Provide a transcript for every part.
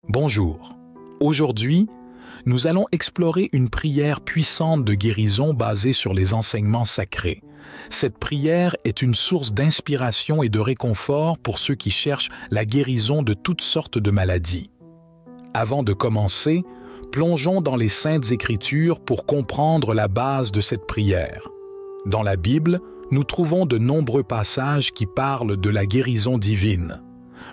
Bonjour. Aujourd'hui, nous allons explorer une prière puissante de guérison basée sur les enseignements sacrés. Cette prière est une source d'inspiration et de réconfort pour ceux qui cherchent la guérison de toutes sortes de maladies. Avant de commencer, plongeons dans les Saintes Écritures pour comprendre la base de cette prière. Dans la Bible, nous trouvons de nombreux passages qui parlent de la guérison divine.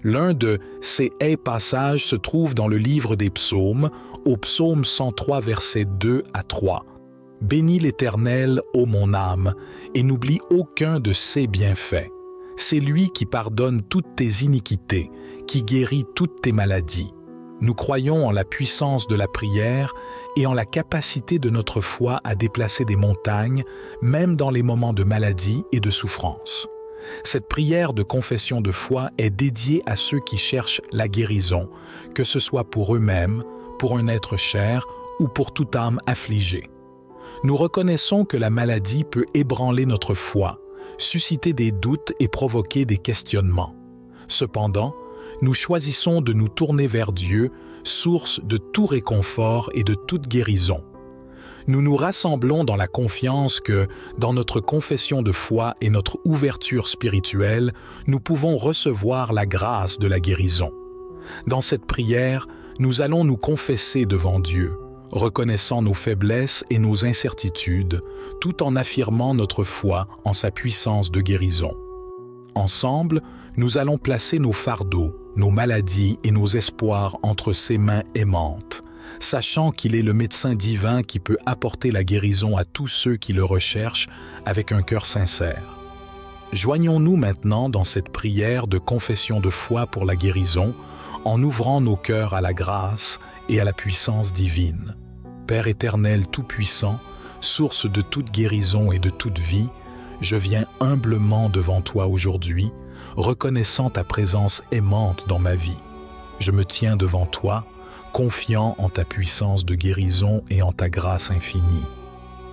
L'un de ces passages se trouve dans le livre des Psaumes, au psaume 103, versets 2 à 3. « Bénis l'Éternel, ô mon âme, et n'oublie aucun de ses bienfaits. C'est lui qui pardonne toutes tes iniquités, qui guérit toutes tes maladies. » Nous croyons en la puissance de la prière et en la capacité de notre foi à déplacer des montagnes, même dans les moments de maladie et de souffrance. Cette prière de confession de foi est dédiée à ceux qui cherchent la guérison, que ce soit pour eux-mêmes, pour un être cher ou pour toute âme affligée. Nous reconnaissons que la maladie peut ébranler notre foi, susciter des doutes et provoquer des questionnements. Cependant, nous choisissons de nous tourner vers Dieu, source de tout réconfort et de toute guérison. Nous nous rassemblons dans la confiance que, dans notre confession de foi et notre ouverture spirituelle, nous pouvons recevoir la grâce de la guérison. Dans cette prière, nous allons nous confesser devant Dieu, reconnaissant nos faiblesses et nos incertitudes, tout en affirmant notre foi en sa puissance de guérison. Ensemble, nous allons placer nos fardeaux, nos maladies et nos espoirs entre ses mains aimantes, sachant qu'il est le médecin divin qui peut apporter la guérison à tous ceux qui le recherchent avec un cœur sincère. Joignons-nous maintenant dans cette prière de confession de foi pour la guérison, en ouvrant nos cœurs à la grâce et à la puissance divine. Père éternel tout-puissant, source de toute guérison et de toute vie, je viens humblement devant toi aujourd'hui, reconnaissant ta présence aimante dans ma vie. Je me tiens devant toi, confiant en ta puissance de guérison et en ta grâce infinie.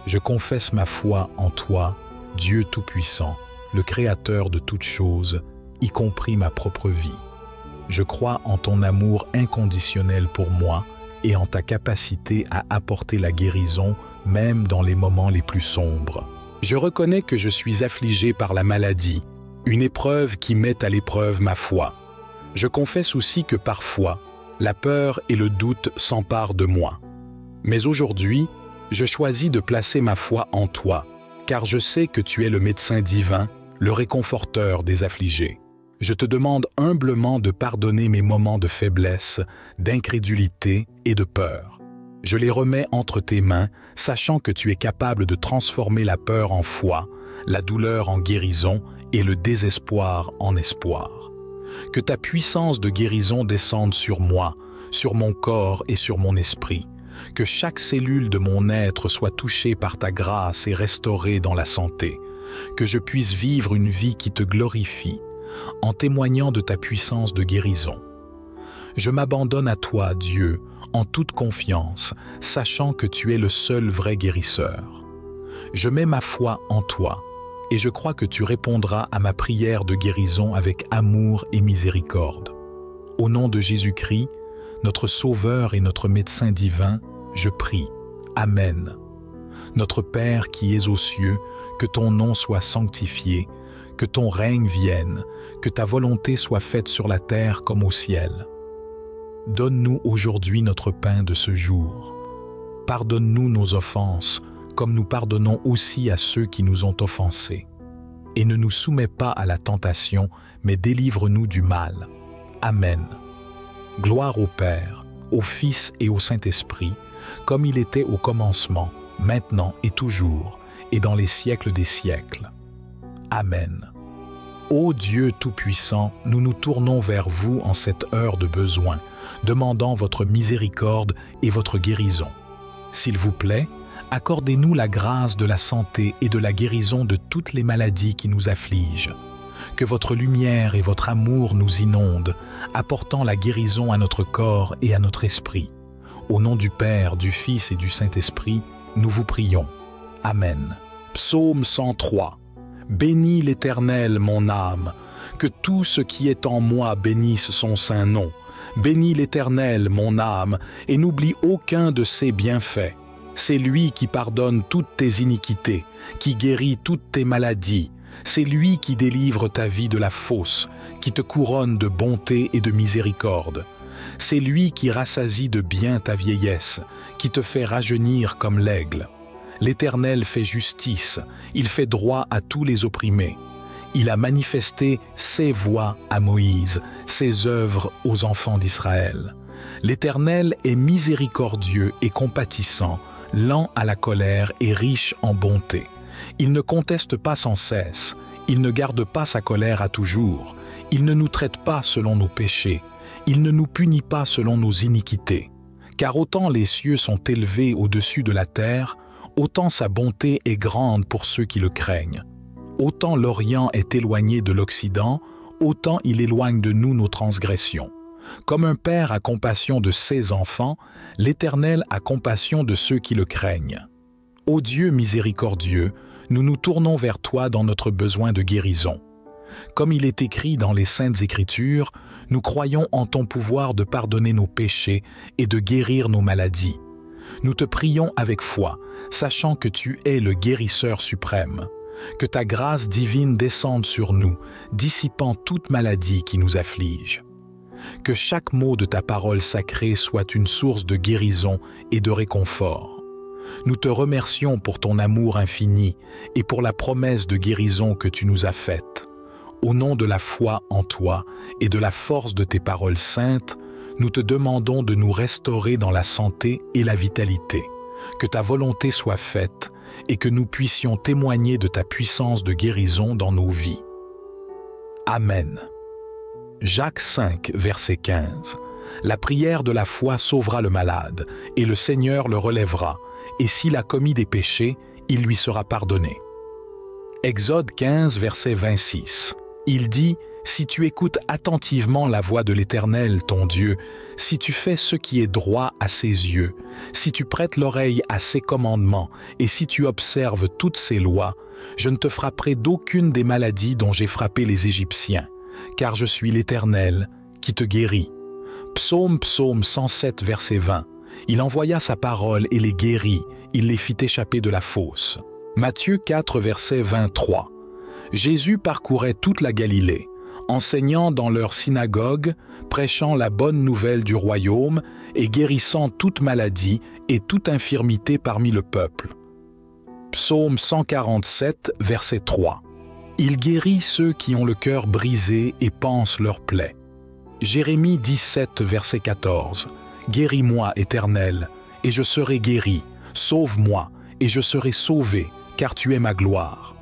Je confesse ma foi en toi, Dieu Tout-Puissant, le Créateur de toutes choses, y compris ma propre vie. Je crois en ton amour inconditionnel pour moi et en ta capacité à apporter la guérison même dans les moments les plus sombres. Je reconnais que je suis affligé par la maladie, une épreuve qui met à l'épreuve ma foi. Je confesse aussi que parfois, la peur et le doute s'emparent de moi. Mais aujourd'hui, je choisis de placer ma foi en toi, car je sais que tu es le médecin divin, le réconforteur des affligés. Je te demande humblement de pardonner mes moments de faiblesse, d'incrédulité et de peur. Je les remets entre tes mains, sachant que tu es capable de transformer la peur en foi, la douleur en guérison et le désespoir en espoir. Que ta puissance de guérison descende sur moi, sur mon corps et sur mon esprit. Que chaque cellule de mon être soit touchée par ta grâce et restaurée dans la santé. Que je puisse vivre une vie qui te glorifie, en témoignant de ta puissance de guérison. Je m'abandonne à toi, Dieu, en toute confiance, sachant que tu es le seul vrai guérisseur. Je mets ma foi en toi, et je crois que tu répondras à ma prière de guérison avec amour et miséricorde. Au nom de Jésus-Christ, notre Sauveur et notre médecin divin, je prie. Amen. Notre Père qui es aux cieux, que ton nom soit sanctifié, que ton règne vienne, que ta volonté soit faite sur la terre comme au ciel. Donne-nous aujourd'hui notre pain de ce jour. Pardonne-nous nos offenses, comme nous pardonnons aussi à ceux qui nous ont offensés. Et ne nous soumets pas à la tentation, mais délivre-nous du mal. Amen. Gloire au Père, au Fils et au Saint-Esprit, comme il était au commencement, maintenant et toujours, et dans les siècles des siècles. Amen. Ô Dieu Tout-Puissant, nous nous tournons vers vous en cette heure de besoin, demandant votre miséricorde et votre guérison. S'il vous plaît, accordez-nous la grâce de la santé et de la guérison de toutes les maladies qui nous affligent. Que votre lumière et votre amour nous inondent, apportant la guérison à notre corps et à notre esprit. Au nom du Père, du Fils et du Saint-Esprit, nous vous prions. Amen. Psaume 103. Bénis l'Éternel, mon âme, que tout ce qui est en moi bénisse son saint nom. Bénis l'Éternel, mon âme, et n'oublie aucun de ses bienfaits. C'est lui qui pardonne toutes tes iniquités, qui guérit toutes tes maladies. C'est lui qui délivre ta vie de la fosse, qui te couronne de bonté et de miséricorde. C'est lui qui rassasie de bien ta vieillesse, qui te fait rajeunir comme l'aigle. L'Éternel fait justice, il fait droit à tous les opprimés. Il a manifesté ses voies à Moïse, ses œuvres aux enfants d'Israël. L'Éternel est miséricordieux et compatissant, lent à la colère et riche en bonté. Il ne conteste pas sans cesse, il ne garde pas sa colère à toujours, il ne nous traite pas selon nos péchés, il ne nous punit pas selon nos iniquités. Car autant les cieux sont élevés au-dessus de la terre, autant sa bonté est grande pour ceux qui le craignent. Autant l'Orient est éloigné de l'Occident, autant il éloigne de nous nos transgressions. Comme un père a compassion de ses enfants, l'Éternel a compassion de ceux qui le craignent. Ô Dieu miséricordieux, nous nous tournons vers toi dans notre besoin de guérison. Comme il est écrit dans les Saintes Écritures, nous croyons en ton pouvoir de pardonner nos péchés et de guérir nos maladies. Nous te prions avec foi, sachant que tu es le guérisseur suprême. Que ta grâce divine descende sur nous, dissipant toute maladie qui nous afflige. Que chaque mot de ta parole sacrée soit une source de guérison et de réconfort. Nous te remercions pour ton amour infini et pour la promesse de guérison que tu nous as faite. Au nom de la foi en toi et de la force de tes paroles saintes, nous te demandons de nous restaurer dans la santé et la vitalité. Que ta volonté soit faite et que nous puissions témoigner de ta puissance de guérison dans nos vies. Amen. Jacques 5, verset 15. La prière de la foi sauvera le malade, et le Seigneur le relèvera, et s'il a commis des péchés, il lui sera pardonné. Exode 15, verset 26. Il dit « Si tu écoutes attentivement la voix de l'Éternel, ton Dieu, si tu fais ce qui est droit à ses yeux, si tu prêtes l'oreille à ses commandements et si tu observes toutes ses lois, je ne te frapperai d'aucune des maladies dont j'ai frappé les Égyptiens, car je suis l'Éternel qui te guérit. » Psaume 107, verset 20. Il envoya sa parole et les guérit, il les fit échapper de la fosse. Matthieu 4, verset 23. Jésus parcourait toute la Galilée, enseignant dans leurs synagogues, prêchant la bonne nouvelle du royaume et guérissant toute maladie et toute infirmité parmi le peuple. Psaume 147, verset 3. Il guérit ceux qui ont le cœur brisé et pansent leurs plaies. Jérémie 17, verset 14. Guéris-moi, Éternel, et je serai guéri. Sauve-moi, et je serai sauvé, car tu es ma gloire.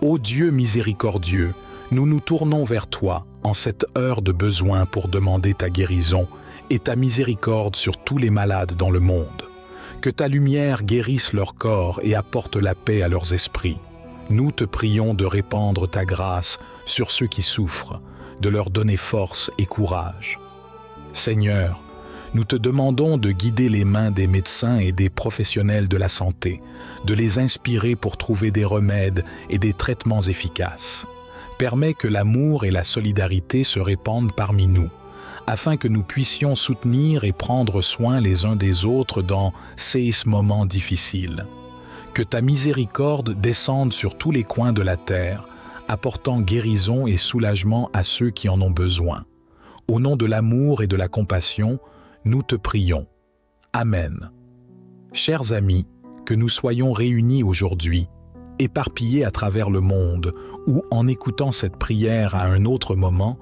Ô Dieu miséricordieux, nous nous tournons vers toi en cette heure de besoin pour demander ta guérison et ta miséricorde sur tous les malades dans le monde. Que ta lumière guérisse leur corps et apporte la paix à leurs esprits. Nous te prions de répandre ta grâce sur ceux qui souffrent, de leur donner force et courage. Seigneur, nous te demandons de guider les mains des médecins et des professionnels de la santé, de les inspirer pour trouver des remèdes et des traitements efficaces. Permets que l'amour et la solidarité se répandent parmi nous, afin que nous puissions soutenir et prendre soin les uns des autres dans ces moments difficiles. Que ta miséricorde descende sur tous les coins de la terre, apportant guérison et soulagement à ceux qui en ont besoin. Au nom de l'amour et de la compassion, nous te prions. Amen. Chers amis, que nous soyons réunis aujourd'hui, éparpillés à travers le monde, ou en écoutant cette prière à un autre moment,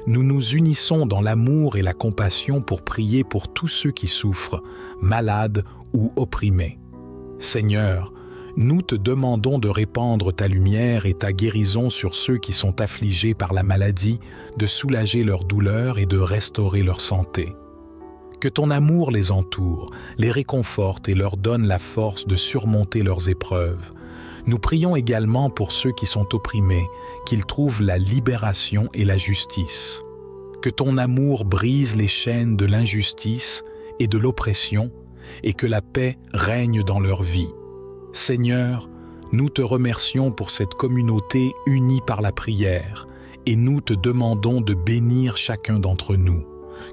nous nous unissons dans l'amour et la compassion pour prier pour tous ceux qui souffrent, malades ou opprimés. Seigneur, nous te demandons de répandre ta lumière et ta guérison sur ceux qui sont affligés par la maladie, de soulager leur douleur et de restaurer leur santé. Que ton amour les entoure, les réconforte et leur donne la force de surmonter leurs épreuves. Nous prions également pour ceux qui sont opprimés, qu'ils trouvent la libération et la justice. Que ton amour brise les chaînes de l'injustice et de l'oppression et que la paix règne dans leur vie. Seigneur, nous te remercions pour cette communauté unie par la prière et nous te demandons de bénir chacun d'entre nous.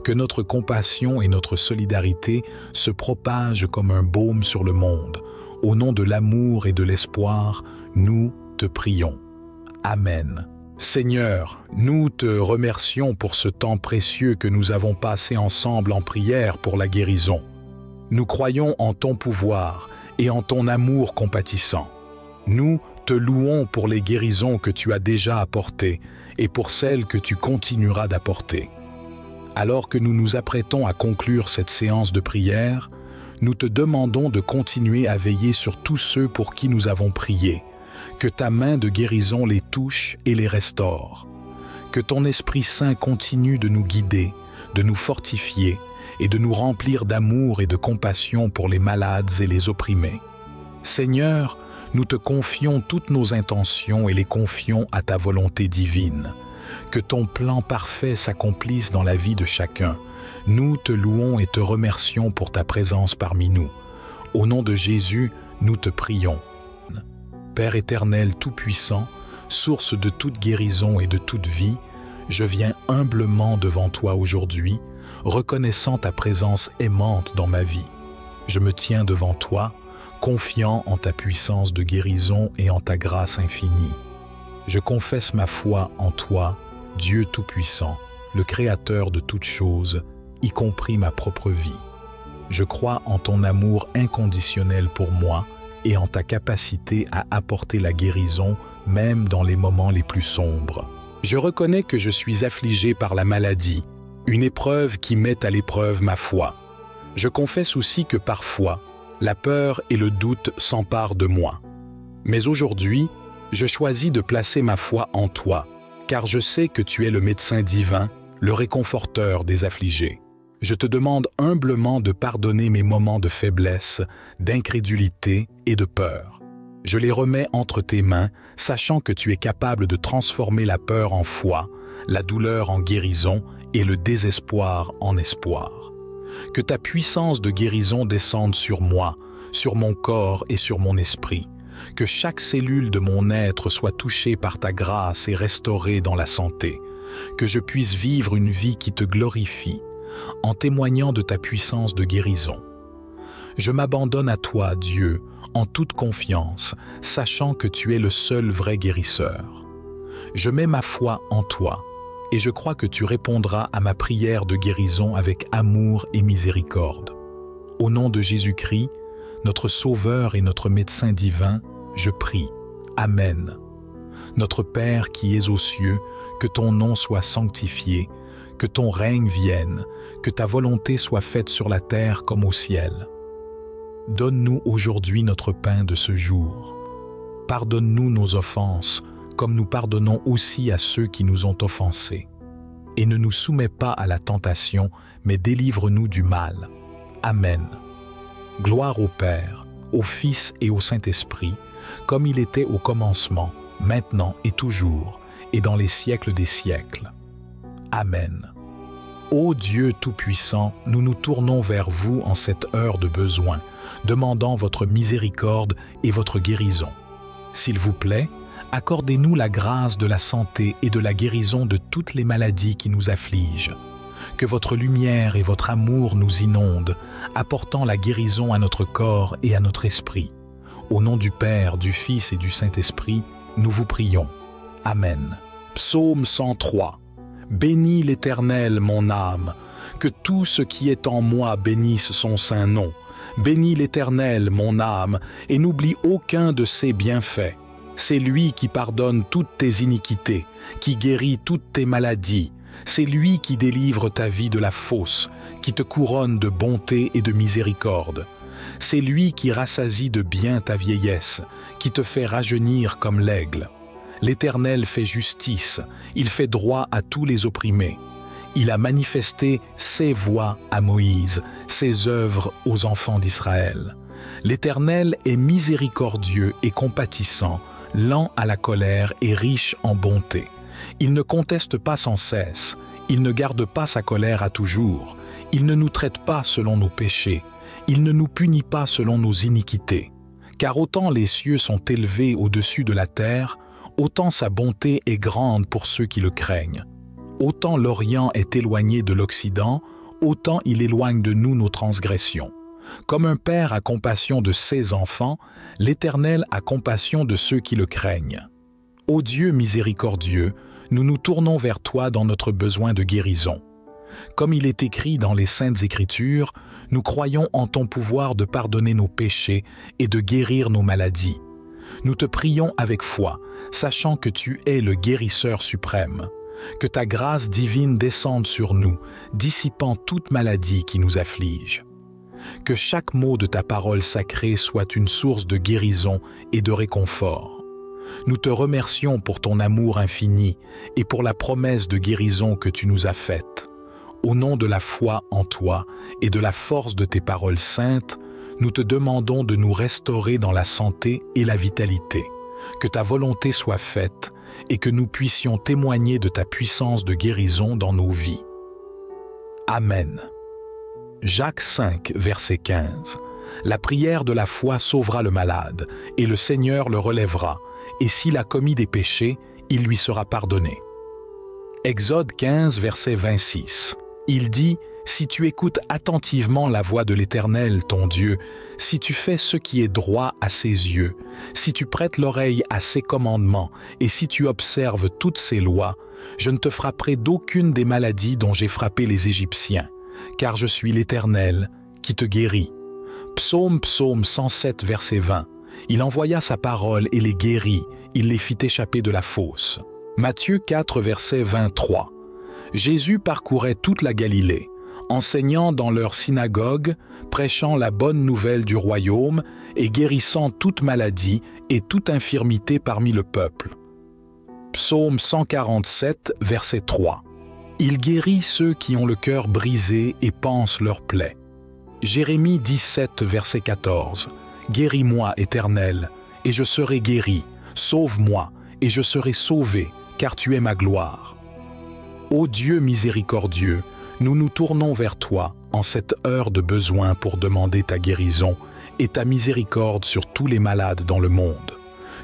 Que notre compassion et notre solidarité se propagent comme un baume sur le monde. Au nom de l'amour et de l'espoir, nous te prions. Amen. Seigneur, nous te remercions pour ce temps précieux que nous avons passé ensemble en prière pour la guérison. Nous croyons en ton pouvoir et en ton amour compatissant. Nous te louons pour les guérisons que tu as déjà apportées et pour celles que tu continueras d'apporter. Alors que nous nous apprêtons à conclure cette séance de prière, nous te demandons de continuer à veiller sur tous ceux pour qui nous avons prié, que ta main de guérison les touche et les restaure, que ton Esprit Saint continue de nous guider, de nous fortifier et de nous remplir d'amour et de compassion pour les malades et les opprimés. Seigneur, nous te confions toutes nos intentions et les confions à ta volonté divine. Que ton plan parfait s'accomplisse dans la vie de chacun. Nous te louons et te remercions pour ta présence parmi nous. Au nom de Jésus, nous te prions. Père éternel tout-puissant, source de toute guérison et de toute vie, je viens humblement devant toi aujourd'hui, reconnaissant ta présence aimante dans ma vie. Je me tiens devant toi, confiant en ta puissance de guérison et en ta grâce infinie. Je confesse ma foi en toi, Dieu Tout-Puissant, le Créateur de toutes choses, y compris ma propre vie. Je crois en ton amour inconditionnel pour moi et en ta capacité à apporter la guérison même dans les moments les plus sombres. Je reconnais que je suis affligé par la maladie, une épreuve qui met à l'épreuve ma foi. Je confesse aussi que parfois, la peur et le doute s'emparent de moi. Mais aujourd'hui, je choisis de placer ma foi en toi, car je sais que tu es le médecin divin, le réconforteur des affligés. Je te demande humblement de pardonner mes moments de faiblesse, d'incrédulité et de peur. Je les remets entre tes mains, sachant que tu es capable de transformer la peur en foi, la douleur en guérison et le désespoir en espoir. Que ta puissance de guérison descende sur moi, sur mon corps et sur mon esprit. Que chaque cellule de mon être soit touchée par ta grâce et restaurée dans la santé. Que je puisse vivre une vie qui te glorifie, en témoignant de ta puissance de guérison. Je m'abandonne à toi, Dieu, en toute confiance, sachant que tu es le seul vrai guérisseur. Je mets ma foi en toi, et je crois que tu répondras à ma prière de guérison avec amour et miséricorde. Au nom de Jésus-Christ, notre Sauveur et notre médecin divin, je prie. Amen. Notre Père qui es aux cieux, que ton nom soit sanctifié, que ton règne vienne, que ta volonté soit faite sur la terre comme au ciel. Donne-nous aujourd'hui notre pain de ce jour. Pardonne-nous nos offenses, comme nous pardonnons aussi à ceux qui nous ont offensés. Et ne nous soumets pas à la tentation, mais délivre-nous du mal. Amen. Gloire au Père, au Fils et au Saint-Esprit, comme il était au commencement, maintenant et toujours, et dans les siècles des siècles. Amen. Ô Dieu Tout-Puissant, nous nous tournons vers vous en cette heure de besoin, demandant votre miséricorde et votre guérison. S'il vous plaît, accordez-nous la grâce de la santé et de la guérison de toutes les maladies qui nous affligent. Que votre lumière et votre amour nous inondent, apportant la guérison à notre corps et à notre esprit. Au nom du Père, du Fils et du Saint-Esprit, nous vous prions. Amen. Psaume 103. Bénis l'Éternel, mon âme, que tout ce qui est en moi bénisse son saint nom. Bénis l'Éternel, mon âme, et n'oublie aucun de ses bienfaits. C'est lui qui pardonne toutes tes iniquités, qui guérit toutes tes maladies. C'est lui qui délivre ta vie de la fosse, qui te couronne de bonté et de miséricorde. C'est lui qui rassasie de bien ta vieillesse, qui te fait rajeunir comme l'aigle. L'Éternel fait justice, il fait droit à tous les opprimés. Il a manifesté ses voies à Moïse, ses œuvres aux enfants d'Israël. L'Éternel est miséricordieux et compatissant, lent à la colère et riche en bonté. Il ne conteste pas sans cesse, il ne garde pas sa colère à toujours, il ne nous traite pas selon nos péchés, il ne nous punit pas selon nos iniquités. Car autant les cieux sont élevés au-dessus de la terre, autant sa bonté est grande pour ceux qui le craignent. Autant l'Orient est éloigné de l'Occident, autant il éloigne de nous nos transgressions. Comme un père a compassion de ses enfants, l'Éternel a compassion de ceux qui le craignent. Ô Dieu miséricordieux, nous nous tournons vers toi dans notre besoin de guérison. Comme il est écrit dans les Saintes Écritures, nous croyons en ton pouvoir de pardonner nos péchés et de guérir nos maladies. Nous te prions avec foi, sachant que tu es le guérisseur suprême. Que ta grâce divine descende sur nous, dissipant toute maladie qui nous afflige. Que chaque mot de ta parole sacrée soit une source de guérison et de réconfort. Nous te remercions pour ton amour infini et pour la promesse de guérison que tu nous as faite. Au nom de la foi en toi et de la force de tes paroles saintes, nous te demandons de nous restaurer dans la santé et la vitalité. Que ta volonté soit faite et que nous puissions témoigner de ta puissance de guérison dans nos vies. Amen. Jacques 5, verset 15. La prière de la foi sauvera le malade, et le Seigneur le relèvera, et s'il a commis des péchés, il lui sera pardonné. Exode 15, verset 26. Il dit, « Si tu écoutes attentivement la voix de l'Éternel, ton Dieu, si tu fais ce qui est droit à ses yeux, si tu prêtes l'oreille à ses commandements, et si tu observes toutes ses lois, je ne te frapperai d'aucune des maladies dont j'ai frappé les Égyptiens, car je suis l'Éternel qui te guérit. » Psaume 107, verset 20. Il envoya sa parole et les guérit, il les fit échapper de la fosse. Matthieu 4, verset 23. Jésus parcourait toute la Galilée, enseignant dans leurs synagogues, prêchant la bonne nouvelle du royaume et guérissant toute maladie et toute infirmité parmi le peuple. Psaume 147, verset 3. Il guérit ceux qui ont le cœur brisé et pansent leurs plaies. Jérémie 17, verset 14. Guéris-moi, Éternel, et je serai guéri. Sauve-moi, et je serai sauvé, car tu es ma gloire. Ô Dieu miséricordieux, nous nous tournons vers toi en cette heure de besoin pour demander ta guérison et ta miséricorde sur tous les malades dans le monde.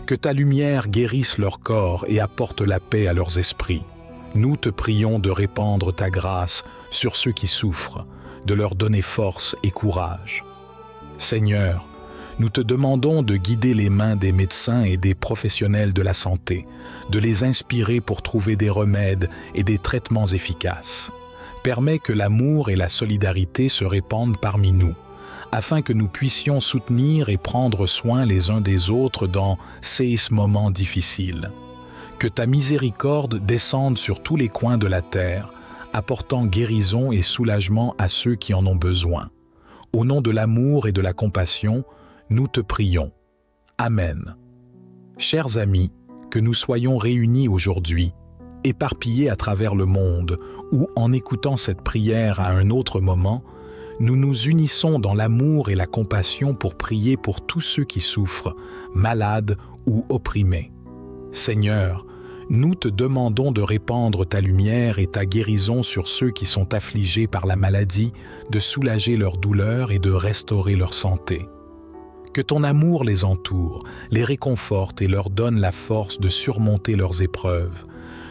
Que ta lumière guérisse leur corps et apporte la paix à leurs esprits. Nous te prions de répandre ta grâce sur ceux qui souffrent, de leur donner force et courage. Seigneur, nous te demandons de guider les mains des médecins et des professionnels de la santé, de les inspirer pour trouver des remèdes et des traitements efficaces. Permets que l'amour et la solidarité se répandent parmi nous, afin que nous puissions soutenir et prendre soin les uns des autres dans ces moments difficiles. Que ta miséricorde descende sur tous les coins de la terre, apportant guérison et soulagement à ceux qui en ont besoin. Au nom de l'amour et de la compassion, nous te prions. Amen. Chers amis, que nous soyons réunis aujourd'hui, éparpillés à travers le monde, ou en écoutant cette prière à un autre moment, nous nous unissons dans l'amour et la compassion pour prier pour tous ceux qui souffrent, malades ou opprimés. Seigneur, nous te demandons de répandre ta lumière et ta guérison sur ceux qui sont affligés par la maladie, de soulager leur douleur et de restaurer leur santé. Que ton amour les entoure, les réconforte et leur donne la force de surmonter leurs épreuves.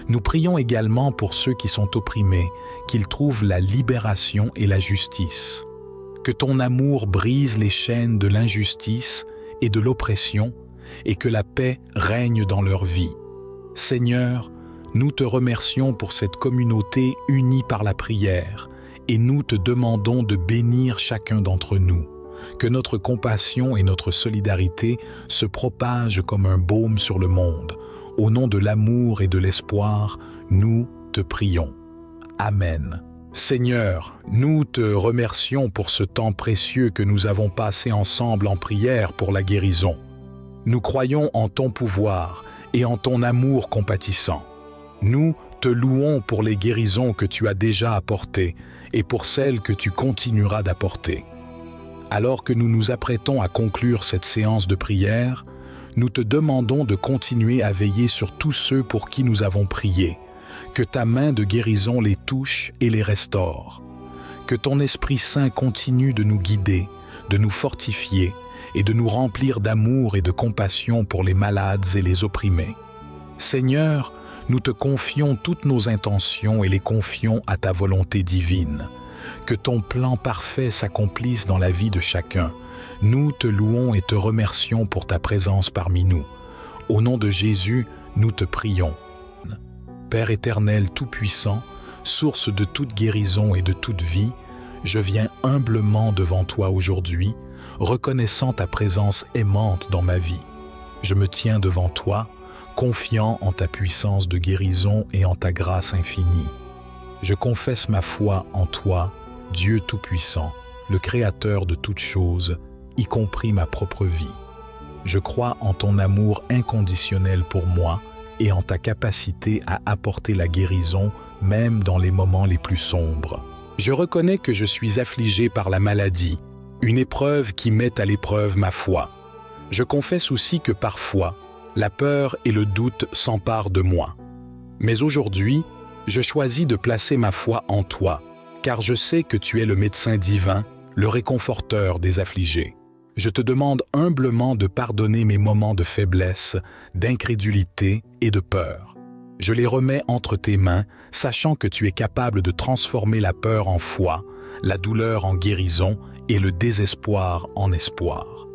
Nous prions également pour ceux qui sont opprimés, qu'ils trouvent la libération et la justice. Que ton amour brise les chaînes de l'injustice et de l'oppression et que la paix règne dans leur vie. Seigneur, nous te remercions pour cette communauté unie par la prière et nous te demandons de bénir chacun d'entre nous. Que notre compassion et notre solidarité se propagent comme un baume sur le monde. Au nom de l'amour et de l'espoir, nous te prions. Amen. Seigneur, nous te remercions pour ce temps précieux que nous avons passé ensemble en prière pour la guérison. Nous croyons en ton pouvoir et en ton amour compatissant. Nous te louons pour les guérisons que tu as déjà apportées et pour celles que tu continueras d'apporter. Alors que nous nous apprêtons à conclure cette séance de prière, nous te demandons de continuer à veiller sur tous ceux pour qui nous avons prié, que ta main de guérison les touche et les restaure, que ton Esprit Saint continue de nous guider, de nous fortifier et de nous remplir d'amour et de compassion pour les malades et les opprimés. Seigneur, Nous te confions toutes nos intentions et les confions à ta volonté divine. Que ton plan parfait s'accomplisse dans la vie de chacun. Nous te louons et te remercions pour ta présence parmi nous. Au nom de Jésus, nous te prions. Père éternel tout-puissant, source de toute guérison et de toute vie, je viens humblement devant toi aujourd'hui, reconnaissant ta présence aimante dans ma vie. Je me tiens devant toi, confiant en ta puissance de guérison et en ta grâce infinie. Je confesse ma foi en toi, Dieu Tout-Puissant, le Créateur de toutes choses, y compris ma propre vie. Je crois en ton amour inconditionnel pour moi et en ta capacité à apporter la guérison même dans les moments les plus sombres. Je reconnais que je suis affligé par la maladie, une épreuve qui met à l'épreuve ma foi. Je confesse aussi que parfois, la peur et le doute s'emparent de moi. Mais aujourd'hui, je choisis de placer ma foi en toi, car je sais que tu es le médecin divin, le réconforteur des affligés. Je te demande humblement de pardonner mes moments de faiblesse, d'incrédulité et de peur. Je les remets entre tes mains, sachant que tu es capable de transformer la peur en foi, la douleur en guérison et le désespoir en espoir.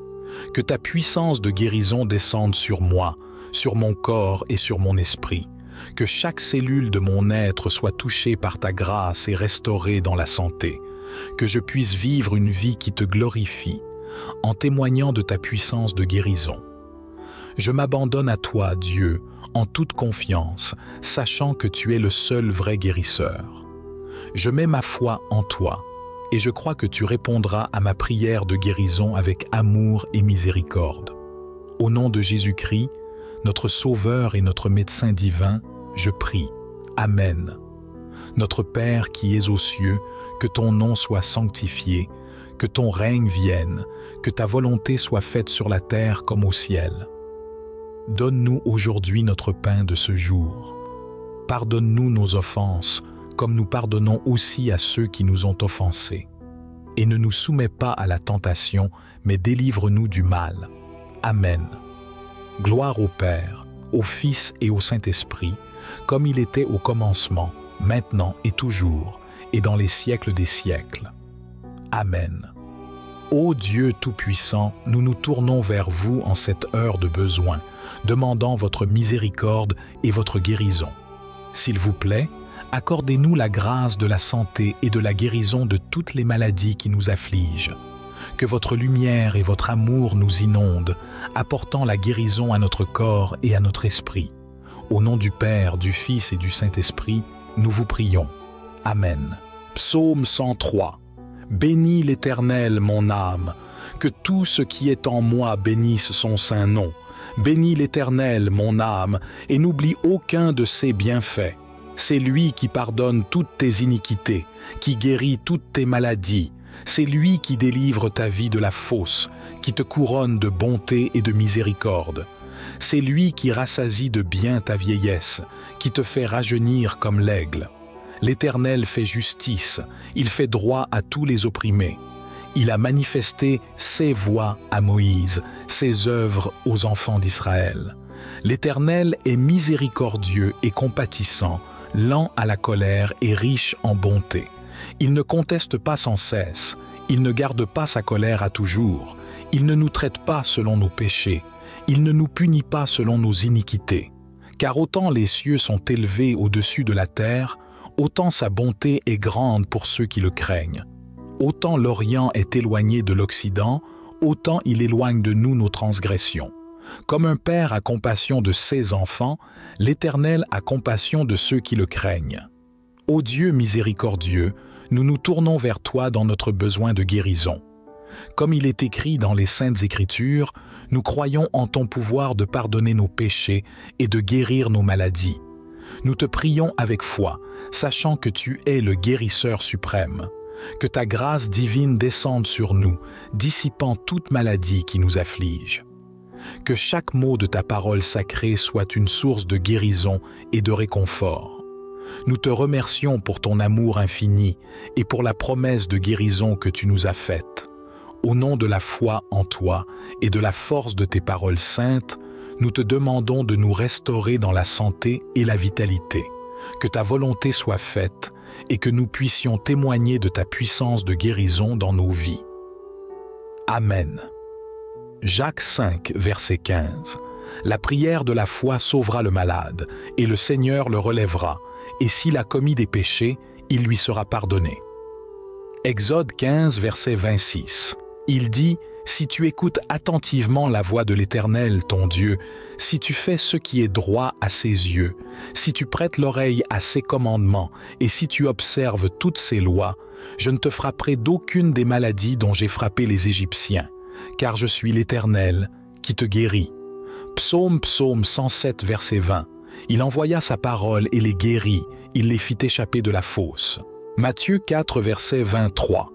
Que ta puissance de guérison descende sur moi, sur mon corps et sur mon esprit. Que chaque cellule de mon être soit touchée par ta grâce et restaurée dans la santé. Que je puisse vivre une vie qui te glorifie, en témoignant de ta puissance de guérison. Je m'abandonne à toi, Dieu, en toute confiance, sachant que tu es le seul vrai guérisseur. Je mets ma foi en toi, et je crois que tu répondras à ma prière de guérison avec amour et miséricorde. Au nom de Jésus-Christ, notre Sauveur et notre médecin divin, je prie. Amen. Notre Père qui es aux cieux, que ton nom soit sanctifié, que ton règne vienne, que ta volonté soit faite sur la terre comme au ciel. Donne-nous aujourd'hui notre pain de ce jour. Pardonne-nous nos offenses, comme nous pardonnons aussi à ceux qui nous ont offensés. Et ne nous soumets pas à la tentation, mais délivre-nous du mal. Amen. Gloire au Père, au Fils et au Saint-Esprit, comme il était au commencement, maintenant et toujours, et dans les siècles des siècles. Amen. Ô Dieu Tout-Puissant, nous nous tournons vers vous en cette heure de besoin, demandant votre miséricorde et votre guérison. S'il vous plaît, accordez-nous la grâce de la santé et de la guérison de toutes les maladies qui nous affligent. Que votre lumière et votre amour nous inondent, apportant la guérison à notre corps et à notre esprit. Au nom du Père, du Fils et du Saint-Esprit, nous vous prions. Amen. Psaume 103. Bénis l'Éternel, mon âme, que tout ce qui est en moi bénisse son saint nom. Bénis l'Éternel, mon âme, et n'oublie aucun de ses bienfaits. C'est lui qui pardonne toutes tes iniquités, qui guérit toutes tes maladies. C'est lui qui délivre ta vie de la fosse, qui te couronne de bonté et de miséricorde. C'est lui qui rassasie de bien ta vieillesse, qui te fait rajeunir comme l'aigle. L'Éternel fait justice, il fait droit à tous les opprimés. Il a manifesté ses voies à Moïse, ses œuvres aux enfants d'Israël. L'Éternel est miséricordieux et compatissant, lent à la colère et riche en bonté. Il ne conteste pas sans cesse, il ne garde pas sa colère à toujours, il ne nous traite pas selon nos péchés, il ne nous punit pas selon nos iniquités. Car autant les cieux sont élevés au-dessus de la terre, autant sa bonté est grande pour ceux qui le craignent. Autant l'Orient est éloigné de l'Occident, autant il éloigne de nous nos transgressions. Comme un père a compassion de ses enfants, l'Éternel a compassion de ceux qui le craignent. Ô Dieu miséricordieux, nous nous tournons vers toi dans notre besoin de guérison. Comme il est écrit dans les Saintes Écritures, nous croyons en ton pouvoir de pardonner nos péchés et de guérir nos maladies. Nous te prions avec foi, sachant que tu es le guérisseur suprême. Que ta grâce divine descende sur nous, dissipant toute maladie qui nous afflige. Que chaque mot de ta parole sacrée soit une source de guérison et de réconfort. Nous te remercions pour ton amour infini et pour la promesse de guérison que tu nous as faite. Au nom de la foi en toi et de la force de tes paroles saintes, nous te demandons de nous restaurer dans la santé et la vitalité. Que ta volonté soit faite et que nous puissions témoigner de ta puissance de guérison dans nos vies. Amen. Jacques 5, verset 15. La prière de la foi sauvera le malade, et le Seigneur le relèvera, et s'il a commis des péchés, il lui sera pardonné. Exode 15, verset 26. Il dit « Si tu écoutes attentivement la voix de l'Éternel, ton Dieu, si tu fais ce qui est droit à ses yeux, si tu prêtes l'oreille à ses commandements, et si tu observes toutes ses lois, je ne te frapperai d'aucune des maladies dont j'ai frappé les Égyptiens, car je suis l'Éternel qui te guérit. » Psaume 107, verset 20. Il envoya sa parole et les guérit, il les fit échapper de la fosse. Matthieu 4, verset 23.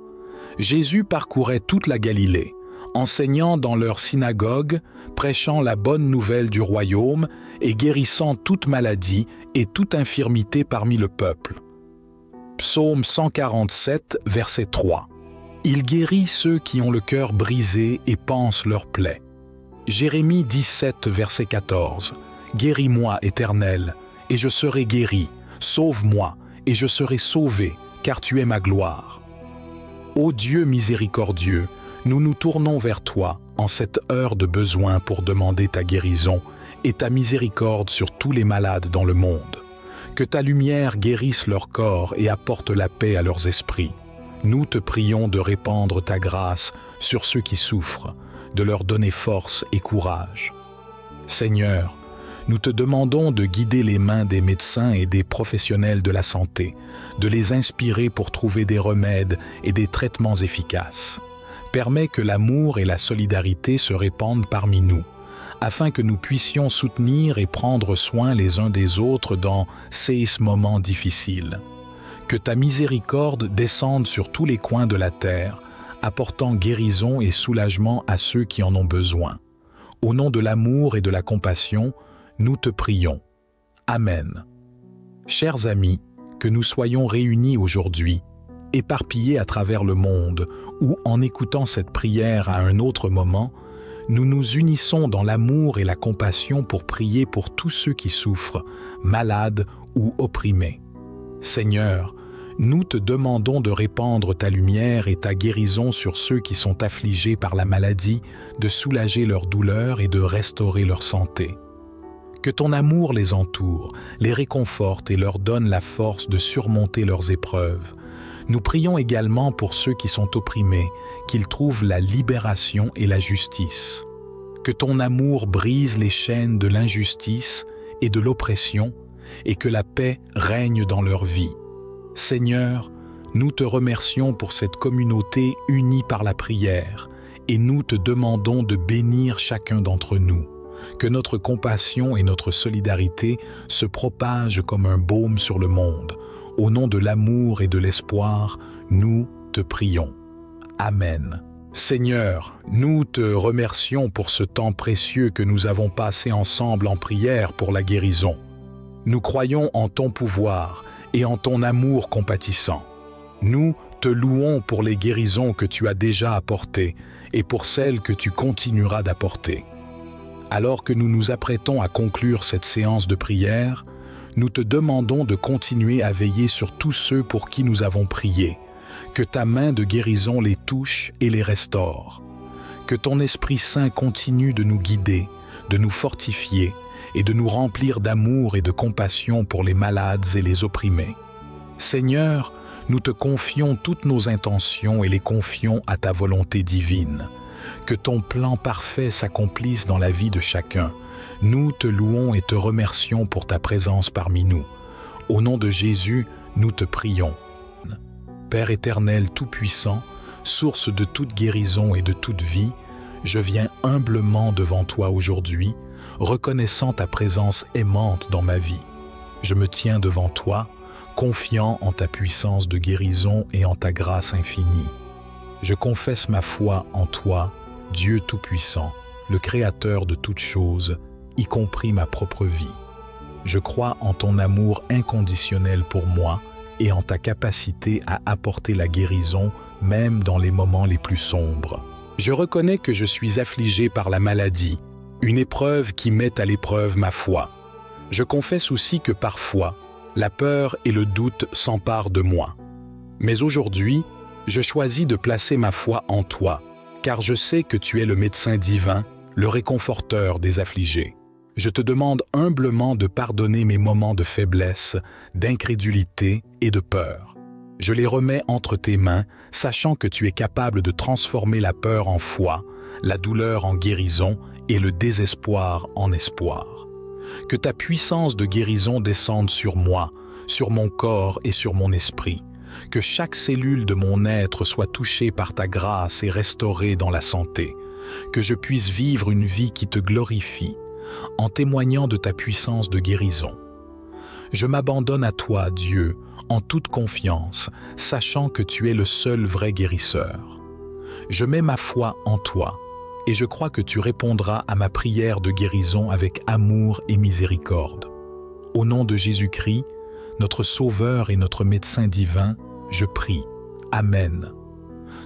Jésus parcourait toute la Galilée, enseignant dans leurs synagogues, prêchant la bonne nouvelle du royaume et guérissant toute maladie et toute infirmité parmi le peuple. Psaume 147, verset 3. Il guérit ceux qui ont le cœur brisé et pansent leurs plaies. Jérémie 17, verset 14. Guéris-moi, Éternel, et je serai guéri. Sauve-moi, et je serai sauvé, car tu es ma gloire. Ô Dieu miséricordieux, nous nous tournons vers toi en cette heure de besoin pour demander ta guérison et ta miséricorde sur tous les malades dans le monde. Que ta lumière guérisse leur corps et apporte la paix à leurs esprits. Nous te prions de répandre ta grâce sur ceux qui souffrent, de leur donner force et courage. Seigneur, nous te demandons de guider les mains des médecins et des professionnels de la santé, de les inspirer pour trouver des remèdes et des traitements efficaces. Permets que l'amour et la solidarité se répandent parmi nous, afin que nous puissions soutenir et prendre soin les uns des autres dans ces moments difficiles. Que ta miséricorde descende sur tous les coins de la terre, apportant guérison et soulagement à ceux qui en ont besoin. Au nom de l'amour et de la compassion, nous te prions. Amen. Chers amis, que nous soyons réunis aujourd'hui, éparpillés à travers le monde, ou en écoutant cette prière à un autre moment, nous nous unissons dans l'amour et la compassion pour prier pour tous ceux qui souffrent, malades ou opprimés. Seigneur, nous te demandons de répandre ta lumière et ta guérison sur ceux qui sont affligés par la maladie, de soulager leur douleur et de restaurer leur santé. Que ton amour les entoure, les réconforte et leur donne la force de surmonter leurs épreuves. Nous prions également pour ceux qui sont opprimés, qu'ils trouvent la libération et la justice. Que ton amour brise les chaînes de l'injustice et de l'oppression et que la paix règne dans leur vie. Seigneur, nous te remercions pour cette communauté unie par la prière et nous te demandons de bénir chacun d'entre nous. Que notre compassion et notre solidarité se propagent comme un baume sur le monde. Au nom de l'amour et de l'espoir, nous te prions. Amen. Seigneur, nous te remercions pour ce temps précieux que nous avons passé ensemble en prière pour la guérison. Nous croyons en ton pouvoir et en ton amour compatissant. Nous te louons pour les guérisons que tu as déjà apportées et pour celles que tu continueras d'apporter. Alors que nous nous apprêtons à conclure cette séance de prière, nous te demandons de continuer à veiller sur tous ceux pour qui nous avons prié, que ta main de guérison les touche et les restaure, que ton Esprit Saint continue de nous guider, de nous fortifier et de nous remplir d'amour et de compassion pour les malades et les opprimés. Seigneur, nous te confions toutes nos intentions et les confions à ta volonté divine. Que ton plan parfait s'accomplisse dans la vie de chacun. Nous te louons et te remercions pour ta présence parmi nous. Au nom de Jésus, nous te prions. Père éternel tout-puissant, source de toute guérison et de toute vie, je viens humblement devant toi aujourd'hui, reconnaissant ta présence aimante dans ma vie. Je me tiens devant toi, confiant en ta puissance de guérison et en ta grâce infinie. Je confesse ma foi en toi, Dieu Tout-Puissant, le Créateur de toutes choses, y compris ma propre vie. Je crois en ton amour inconditionnel pour moi et en ta capacité à apporter la guérison même dans les moments les plus sombres. Je reconnais que je suis affligé par la maladie, une épreuve qui met à l'épreuve ma foi. Je confesse aussi que parfois, la peur et le doute s'emparent de moi. Mais aujourd'hui, je choisis de placer ma foi en toi, car je sais que tu es le médecin divin, le réconforteur des affligés. Je te demande humblement de pardonner mes moments de faiblesse, d'incrédulité et de peur. Je les remets entre tes mains, sachant que tu es capable de transformer la peur en foi, la douleur en guérison et le désespoir en espoir. Que ta puissance de guérison descende sur moi, sur mon corps et sur mon esprit. Que chaque cellule de mon être soit touchée par ta grâce et restaurée dans la santé. Que je puisse vivre une vie qui te glorifie, en témoignant de ta puissance de guérison. Je m'abandonne à toi, Dieu, en toute confiance, sachant que tu es le seul vrai guérisseur. Je mets ma foi en toi, et je crois que tu répondras à ma prière de guérison avec amour et miséricorde. Au nom de Jésus-Christ, notre Sauveur et notre médecin divin, je prie. Amen.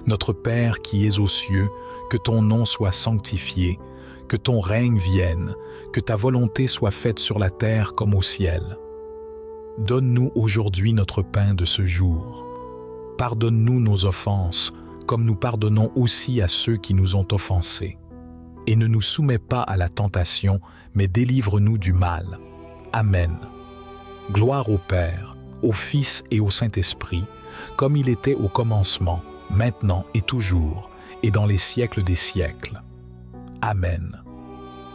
Notre Père qui es aux cieux, que ton nom soit sanctifié, que ton règne vienne, que ta volonté soit faite sur la terre comme au ciel. Donne-nous aujourd'hui notre pain de ce jour. Pardonne-nous nos offenses, comme nous pardonnons aussi à ceux qui nous ont offensés. Et ne nous soumets pas à la tentation, mais délivre-nous du mal. Amen. Gloire au Père, au Fils et au Saint-Esprit, comme il était au commencement, maintenant et toujours, et dans les siècles des siècles. Amen.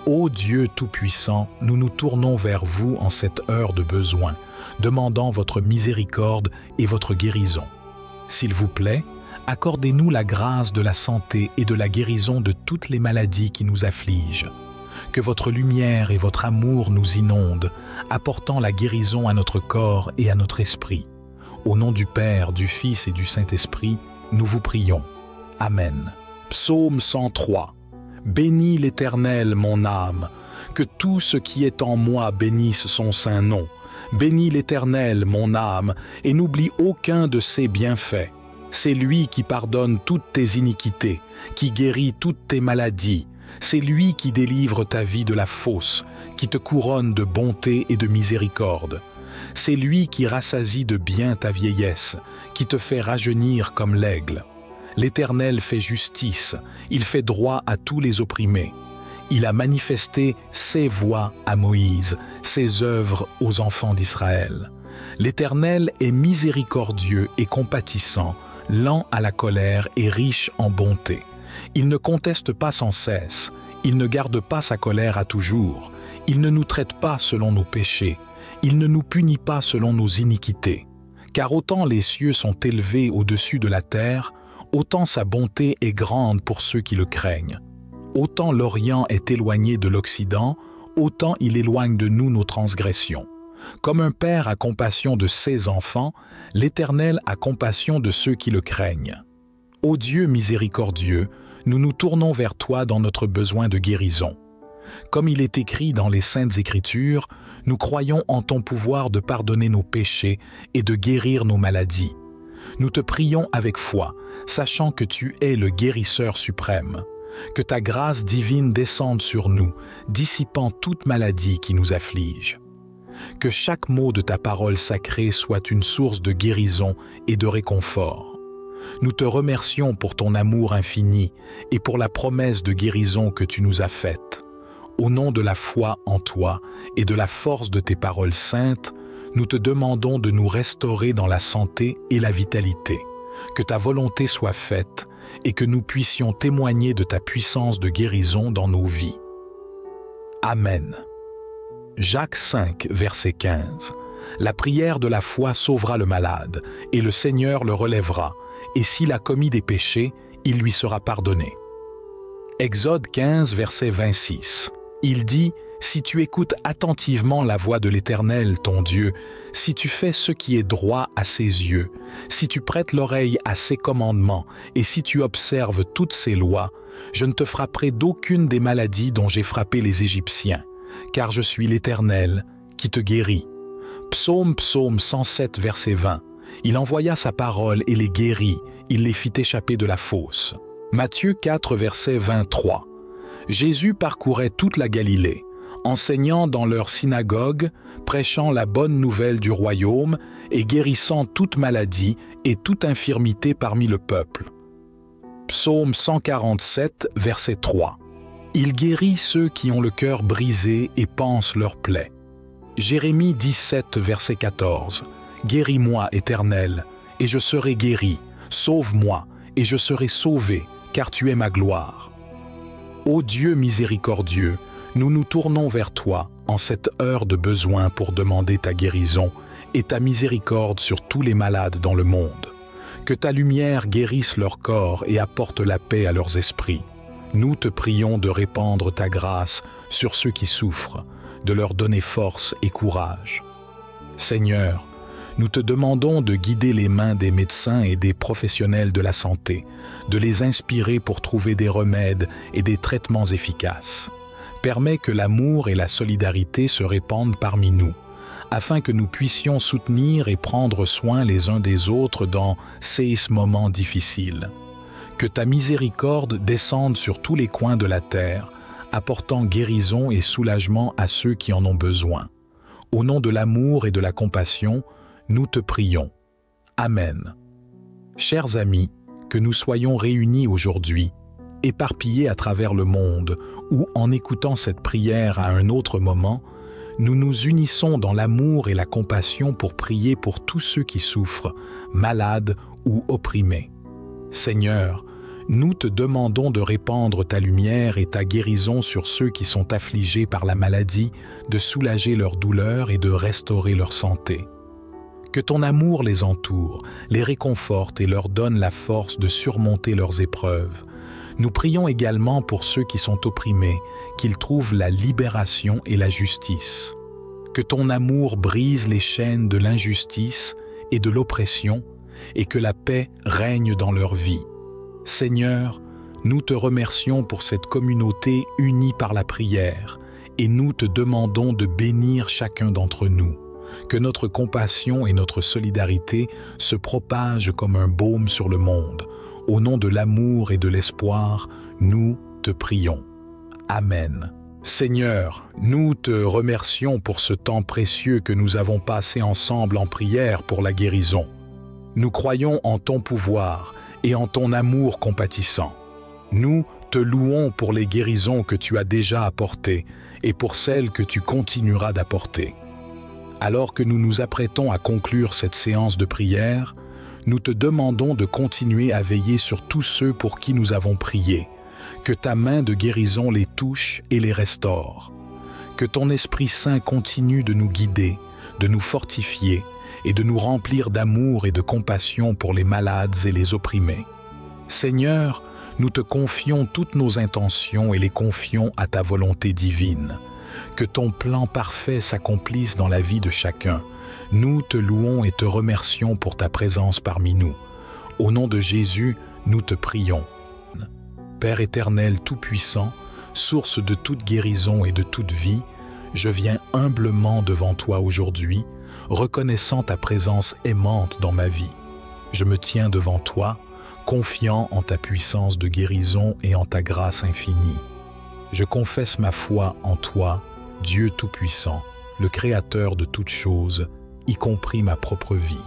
Ô Dieu Tout-Puissant, nous nous tournons vers vous en cette heure de besoin, demandant votre miséricorde et votre guérison. S'il vous plaît, accordez-nous la grâce de la santé et de la guérison de toutes les maladies qui nous affligent. Que votre lumière et votre amour nous inondent, apportant la guérison à notre corps et à notre esprit. Au nom du Père, du Fils et du Saint-Esprit, nous vous prions. Amen. Psaume 103. Bénis l'Éternel, mon âme, que tout ce qui est en moi bénisse son saint nom. Bénis l'Éternel, mon âme, et n'oublie aucun de ses bienfaits. C'est lui qui pardonne toutes tes iniquités, qui guérit toutes tes maladies. C'est lui qui délivre ta vie de la fosse, qui te couronne de bonté et de miséricorde. C'est lui qui rassasie de bien ta vieillesse, qui te fait rajeunir comme l'aigle. L'Éternel fait justice, il fait droit à tous les opprimés. Il a manifesté ses voies à Moïse, ses œuvres aux enfants d'Israël. L'Éternel est miséricordieux et compatissant, lent à la colère et riche en bonté. Il ne conteste pas sans cesse, il ne garde pas sa colère à toujours, il ne nous traite pas selon nos péchés, il ne nous punit pas selon nos iniquités. Car autant les cieux sont élevés au-dessus de la terre, autant sa bonté est grande pour ceux qui le craignent. Autant l'Orient est éloigné de l'Occident, autant il éloigne de nous nos transgressions. Comme un père a compassion de ses enfants, l'Éternel a compassion de ceux qui le craignent. Ô Dieu miséricordieux, nous nous tournons vers toi dans notre besoin de guérison. Comme il est écrit dans les Saintes Écritures, nous croyons en ton pouvoir de pardonner nos péchés et de guérir nos maladies. Nous te prions avec foi, sachant que tu es le guérisseur suprême. Que ta grâce divine descende sur nous, dissipant toute maladie qui nous afflige. Que chaque mot de ta parole sacrée soit une source de guérison et de réconfort. Nous te remercions pour ton amour infini et pour la promesse de guérison que tu nous as faite. Au nom de la foi en toi et de la force de tes paroles saintes, nous te demandons de nous restaurer dans la santé et la vitalité. Que ta volonté soit faite et que nous puissions témoigner de ta puissance de guérison dans nos vies. Amen. Jacques 5, verset 15. La prière de la foi sauvera le malade, et le Seigneur le relèvera, et s'il a commis des péchés, il lui sera pardonné. Exode 15, verset 26. Il dit « Si tu écoutes attentivement la voix de l'Éternel, ton Dieu, si tu fais ce qui est droit à ses yeux, si tu prêtes l'oreille à ses commandements et si tu observes toutes ses lois, je ne te frapperai d'aucune des maladies dont j'ai frappé les Égyptiens, car je suis l'Éternel qui te guérit. » Psaume 107, verset 20. Il envoya sa parole et les guérit, il les fit échapper de la fosse. Matthieu 4, verset 23. Jésus parcourait toute la Galilée, enseignant dans leurs synagogues, prêchant la bonne nouvelle du royaume et guérissant toute maladie et toute infirmité parmi le peuple. Psaume 147, verset 3. Il guérit ceux qui ont le cœur brisé et pansent leurs plaies. Jérémie 17, verset 14. Guéris-moi, Éternel, et je serai guéri. Sauve-moi, et je serai sauvé, car tu es ma gloire. Ô Dieu miséricordieux, nous nous tournons vers toi en cette heure de besoin pour demander ta guérison et ta miséricorde sur tous les malades dans le monde. Que ta lumière guérisse leur corps et apporte la paix à leurs esprits. Nous te prions de répandre ta grâce sur ceux qui souffrent, de leur donner force et courage. Seigneur, nous te demandons de guider les mains des médecins et des professionnels de la santé, de les inspirer pour trouver des remèdes et des traitements efficaces. Permets que l'amour et la solidarité se répandent parmi nous, afin que nous puissions soutenir et prendre soin les uns des autres dans ces moments difficiles. Que ta miséricorde descende sur tous les coins de la terre, apportant guérison et soulagement à ceux qui en ont besoin. Au nom de l'amour et de la compassion, nous te prions. Amen. Chers amis, que nous soyons réunis aujourd'hui, éparpillés à travers le monde, ou en écoutant cette prière à un autre moment, nous nous unissons dans l'amour et la compassion pour prier pour tous ceux qui souffrent, malades ou opprimés. Seigneur, nous te demandons de répandre ta lumière et ta guérison sur ceux qui sont affligés par la maladie, de soulager leur douleur et de restaurer leur santé. Que ton amour les entoure, les réconforte et leur donne la force de surmonter leurs épreuves. Nous prions également pour ceux qui sont opprimés, qu'ils trouvent la libération et la justice. Que ton amour brise les chaînes de l'injustice et de l'oppression et que la paix règne dans leur vie. Seigneur, nous te remercions pour cette communauté unie par la prière et nous te demandons de bénir chacun d'entre nous. Que notre compassion et notre solidarité se propagent comme un baume sur le monde. Au nom de l'amour et de l'espoir, nous te prions. Amen. Seigneur, nous te remercions pour ce temps précieux que nous avons passé ensemble en prière pour la guérison. Nous croyons en ton pouvoir et en ton amour compatissant. Nous te louons pour les guérisons que tu as déjà apportées et pour celles que tu continueras d'apporter. Alors que nous nous apprêtons à conclure cette séance de prière, nous te demandons de continuer à veiller sur tous ceux pour qui nous avons prié, que ta main de guérison les touche et les restaure, que ton Esprit Saint continue de nous guider, de nous fortifier et de nous remplir d'amour et de compassion pour les malades et les opprimés. Seigneur, nous te confions toutes nos intentions et les confions à ta volonté divine. Que ton plan parfait s'accomplisse dans la vie de chacun. Nous te louons et te remercions pour ta présence parmi nous. Au nom de Jésus, nous te prions. Père éternel tout-puissant, source de toute guérison et de toute vie, je viens humblement devant toi aujourd'hui, reconnaissant ta présence aimante dans ma vie. Je me tiens devant toi, confiant en ta puissance de guérison et en ta grâce infinie. Je confesse ma foi en toi, Dieu Tout-Puissant, le Créateur de toutes choses, y compris ma propre vie.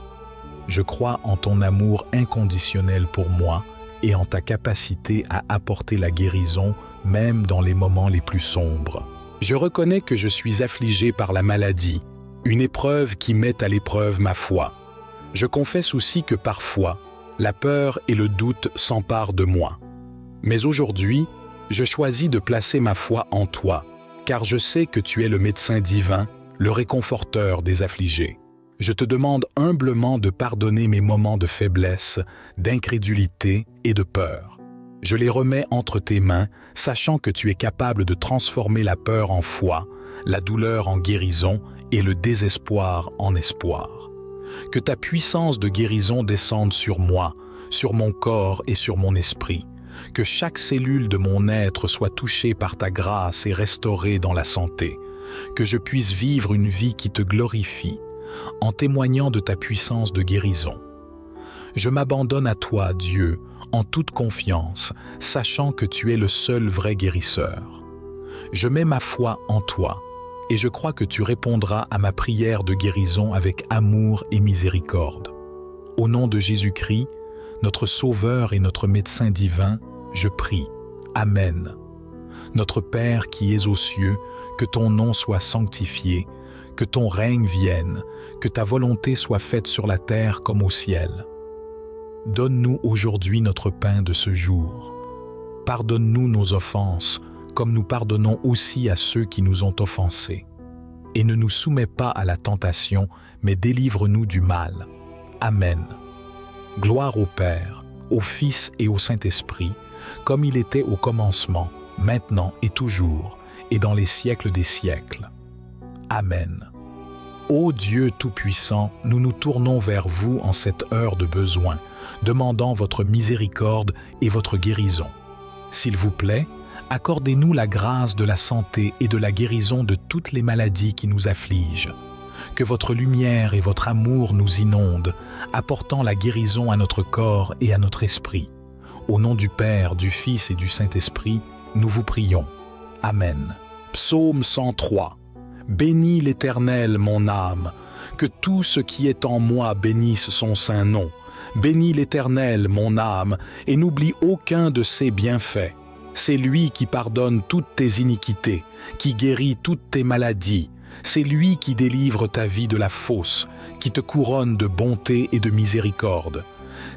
Je crois en ton amour inconditionnel pour moi et en ta capacité à apporter la guérison même dans les moments les plus sombres. Je reconnais que je suis affligé par la maladie, une épreuve qui met à l'épreuve ma foi. Je confesse aussi que parfois, la peur et le doute s'emparent de moi. Mais aujourd'hui, je choisis de placer ma foi en toi, car je sais que tu es le médecin divin, le réconforteur des affligés. Je te demande humblement de pardonner mes moments de faiblesse, d'incrédulité et de peur. Je les remets entre tes mains, sachant que tu es capable de transformer la peur en foi, la douleur en guérison et le désespoir en espoir. Que ta puissance de guérison descende sur moi, sur mon corps et sur mon esprit. Que chaque cellule de mon être soit touchée par ta grâce et restaurée dans la santé. Que je puisse vivre une vie qui te glorifie, en témoignant de ta puissance de guérison. Je m'abandonne à toi, Dieu, en toute confiance, sachant que tu es le seul vrai guérisseur. Je mets ma foi en toi, et je crois que tu répondras à ma prière de guérison avec amour et miséricorde. Au nom de Jésus-Christ, notre Sauveur et notre médecin divin, je prie. Amen. Notre Père qui es aux cieux, que ton nom soit sanctifié, que ton règne vienne, que ta volonté soit faite sur la terre comme au ciel. Donne-nous aujourd'hui notre pain de ce jour. Pardonne-nous nos offenses, comme nous pardonnons aussi à ceux qui nous ont offensés. Et ne nous soumets pas à la tentation, mais délivre-nous du mal. Amen. Gloire au Père, au Fils et au Saint-Esprit, comme il était au commencement, maintenant et toujours, et dans les siècles des siècles. Amen. Ô Dieu Tout-Puissant, nous nous tournons vers vous en cette heure de besoin, demandant votre miséricorde et votre guérison. S'il vous plaît, accordez-nous la grâce de la santé et de la guérison de toutes les maladies qui nous affligent. Que votre lumière et votre amour nous inondent, apportant la guérison à notre corps et à notre esprit. Au nom du Père, du Fils et du Saint-Esprit, nous vous prions. Amen. Psaume 103. Bénis l'Éternel, mon âme, que tout ce qui est en moi bénisse son saint nom. Bénis l'Éternel, mon âme, et n'oublie aucun de ses bienfaits. C'est lui qui pardonne toutes tes iniquités, qui guérit toutes tes maladies. C'est lui qui délivre ta vie de la fosse, qui te couronne de bonté et de miséricorde.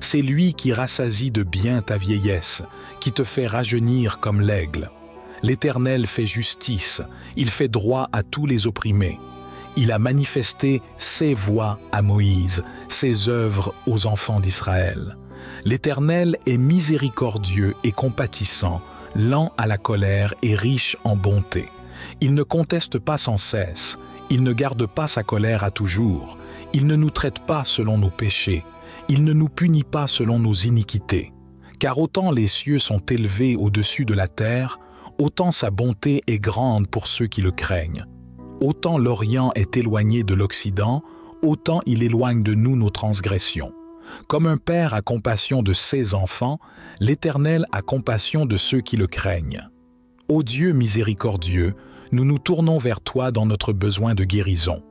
C'est lui qui rassasie de bien ta vieillesse, qui te fait rajeunir comme l'aigle. L'Éternel fait justice, il fait droit à tous les opprimés. Il a manifesté ses voies à Moïse, ses œuvres aux enfants d'Israël. L'Éternel est miséricordieux et compatissant, lent à la colère et riche en bonté. Il ne conteste pas sans cesse, il ne garde pas sa colère à toujours, il ne nous traite pas selon nos péchés, il ne nous punit pas selon nos iniquités. Car autant les cieux sont élevés au-dessus de la terre, autant sa bonté est grande pour ceux qui le craignent. Autant l'Orient est éloigné de l'Occident, autant il éloigne de nous nos transgressions. Comme un père a compassion de ses enfants, l'Éternel a compassion de ceux qui le craignent. Ô Dieu miséricordieux, nous nous tournons vers toi dans notre besoin de guérison.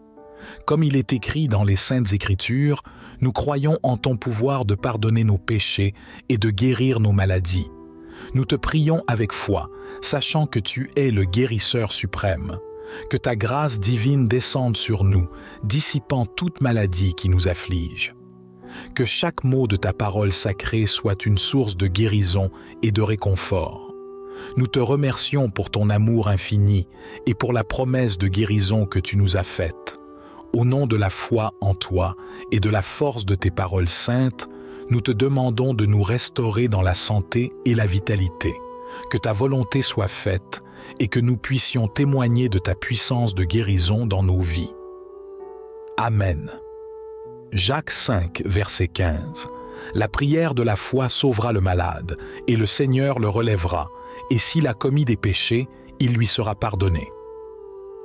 Comme il est écrit dans les Saintes Écritures, nous croyons en ton pouvoir de pardonner nos péchés et de guérir nos maladies. Nous te prions avec foi, sachant que tu es le guérisseur suprême. Que ta grâce divine descende sur nous, dissipant toute maladie qui nous afflige. Que chaque mot de ta parole sacrée soit une source de guérison et de réconfort. Nous te remercions pour ton amour infini et pour la promesse de guérison que tu nous as faite. Au nom de la foi en toi et de la force de tes paroles saintes, nous te demandons de nous restaurer dans la santé et la vitalité. Que ta volonté soit faite et que nous puissions témoigner de ta puissance de guérison dans nos vies. Amen. Jacques 5, verset 15. La prière de la foi sauvera le malade, et le Seigneur le relèvera, et s'il a commis des péchés, il lui sera pardonné.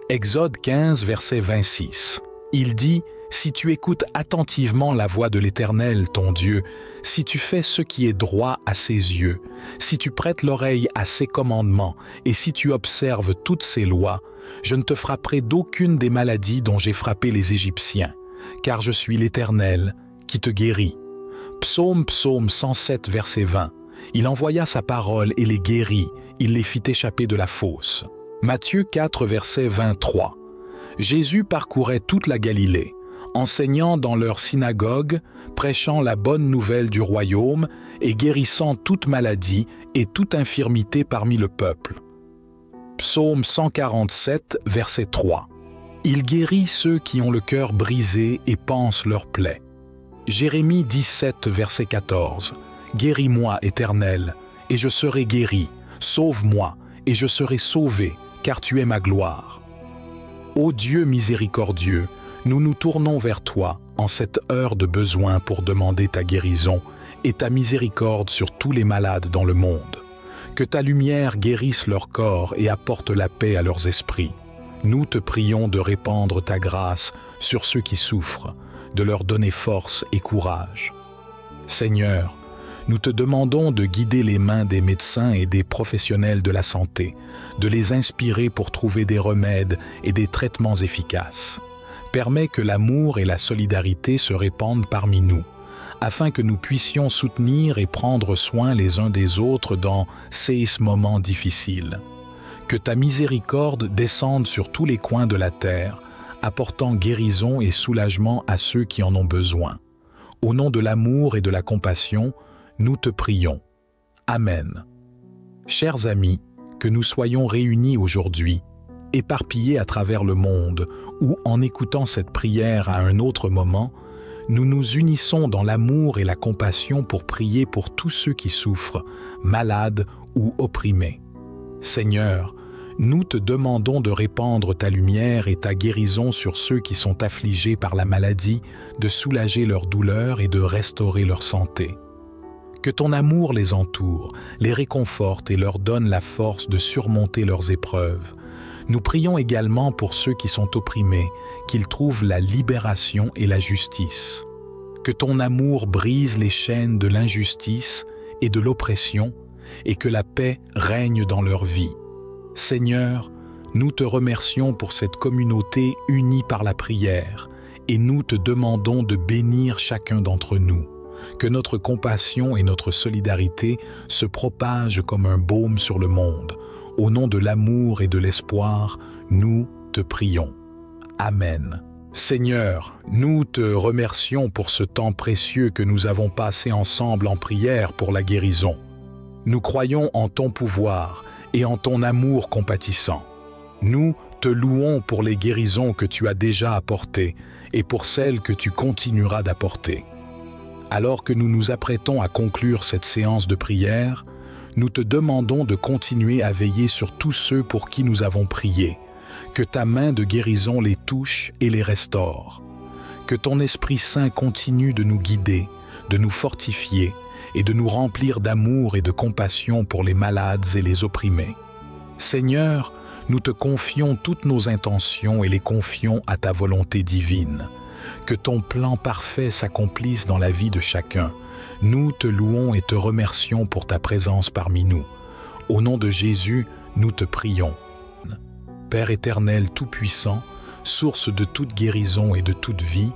Exode 15, verset 26. Il dit « Si tu écoutes attentivement la voix de l'Éternel, ton Dieu, si tu fais ce qui est droit à ses yeux, si tu prêtes l'oreille à ses commandements et si tu observes toutes ses lois, je ne te frapperai d'aucune des maladies dont j'ai frappé les Égyptiens, car je suis l'Éternel qui te guérit. » Psaume 107, verset 20. Il envoya sa parole et les guérit, il les fit échapper de la fosse. Matthieu 4, verset 23. Jésus parcourait toute la Galilée, enseignant dans leurs synagogues, prêchant la bonne nouvelle du royaume et guérissant toute maladie et toute infirmité parmi le peuple. Psaume 147, verset 3. Il guérit ceux qui ont le cœur brisé et pansent leurs plaies. Jérémie 17, verset 14. Guéris-moi, Éternel, et je serai guéri. Sauve-moi, et je serai sauvé, car tu es ma gloire. Ô Dieu miséricordieux, nous nous tournons vers toi en cette heure de besoin pour demander ta guérison et ta miséricorde sur tous les malades dans le monde. Que ta lumière guérisse leur corps et apporte la paix à leurs esprits. Nous te prions de répandre ta grâce sur ceux qui souffrent, de leur donner force et courage. Seigneur, Nous te demandons de guider les mains des médecins et des professionnels de la santé, de les inspirer pour trouver des remèdes et des traitements efficaces. Permets que l'amour et la solidarité se répandent parmi nous, afin que nous puissions soutenir et prendre soin les uns des autres dans ces moments difficiles. Que ta miséricorde descende sur tous les coins de la terre, apportant guérison et soulagement à ceux qui en ont besoin. Au nom de l'amour et de la compassion, nous te prions. Amen. Chers amis, que nous soyons réunis aujourd'hui, éparpillés à travers le monde, ou en écoutant cette prière à un autre moment, nous nous unissons dans l'amour et la compassion pour prier pour tous ceux qui souffrent, malades ou opprimés. Seigneur, nous te demandons de répandre ta lumière et ta guérison sur ceux qui sont affligés par la maladie, de soulager leur douleur et de restaurer leur santé. Que ton amour les entoure, les réconforte et leur donne la force de surmonter leurs épreuves. Nous prions également pour ceux qui sont opprimés, qu'ils trouvent la libération et la justice. Que ton amour brise les chaînes de l'injustice et de l'oppression et que la paix règne dans leur vie. Seigneur, nous te remercions pour cette communauté unie par la prière et nous te demandons de bénir chacun d'entre nous. Que notre compassion et notre solidarité se propagent comme un baume sur le monde. Au nom de l'amour et de l'espoir, nous te prions. Amen. Seigneur, nous te remercions pour ce temps précieux que nous avons passé ensemble en prière pour la guérison. Nous croyons en ton pouvoir et en ton amour compatissant. Nous te louons pour les guérisons que tu as déjà apportées et pour celles que tu continueras d'apporter. Alors que nous nous apprêtons à conclure cette séance de prière, nous te demandons de continuer à veiller sur tous ceux pour qui nous avons prié, que ta main de guérison les touche et les restaure, que ton Esprit Saint continue de nous guider, de nous fortifier et de nous remplir d'amour et de compassion pour les malades et les opprimés. Seigneur, nous te confions toutes nos intentions et les confions à ta volonté divine. Que ton plan parfait s'accomplisse dans la vie de chacun. Nous te louons et te remercions pour ta présence parmi nous. Au nom de Jésus, nous te prions. Père éternel tout-puissant, source de toute guérison et de toute vie,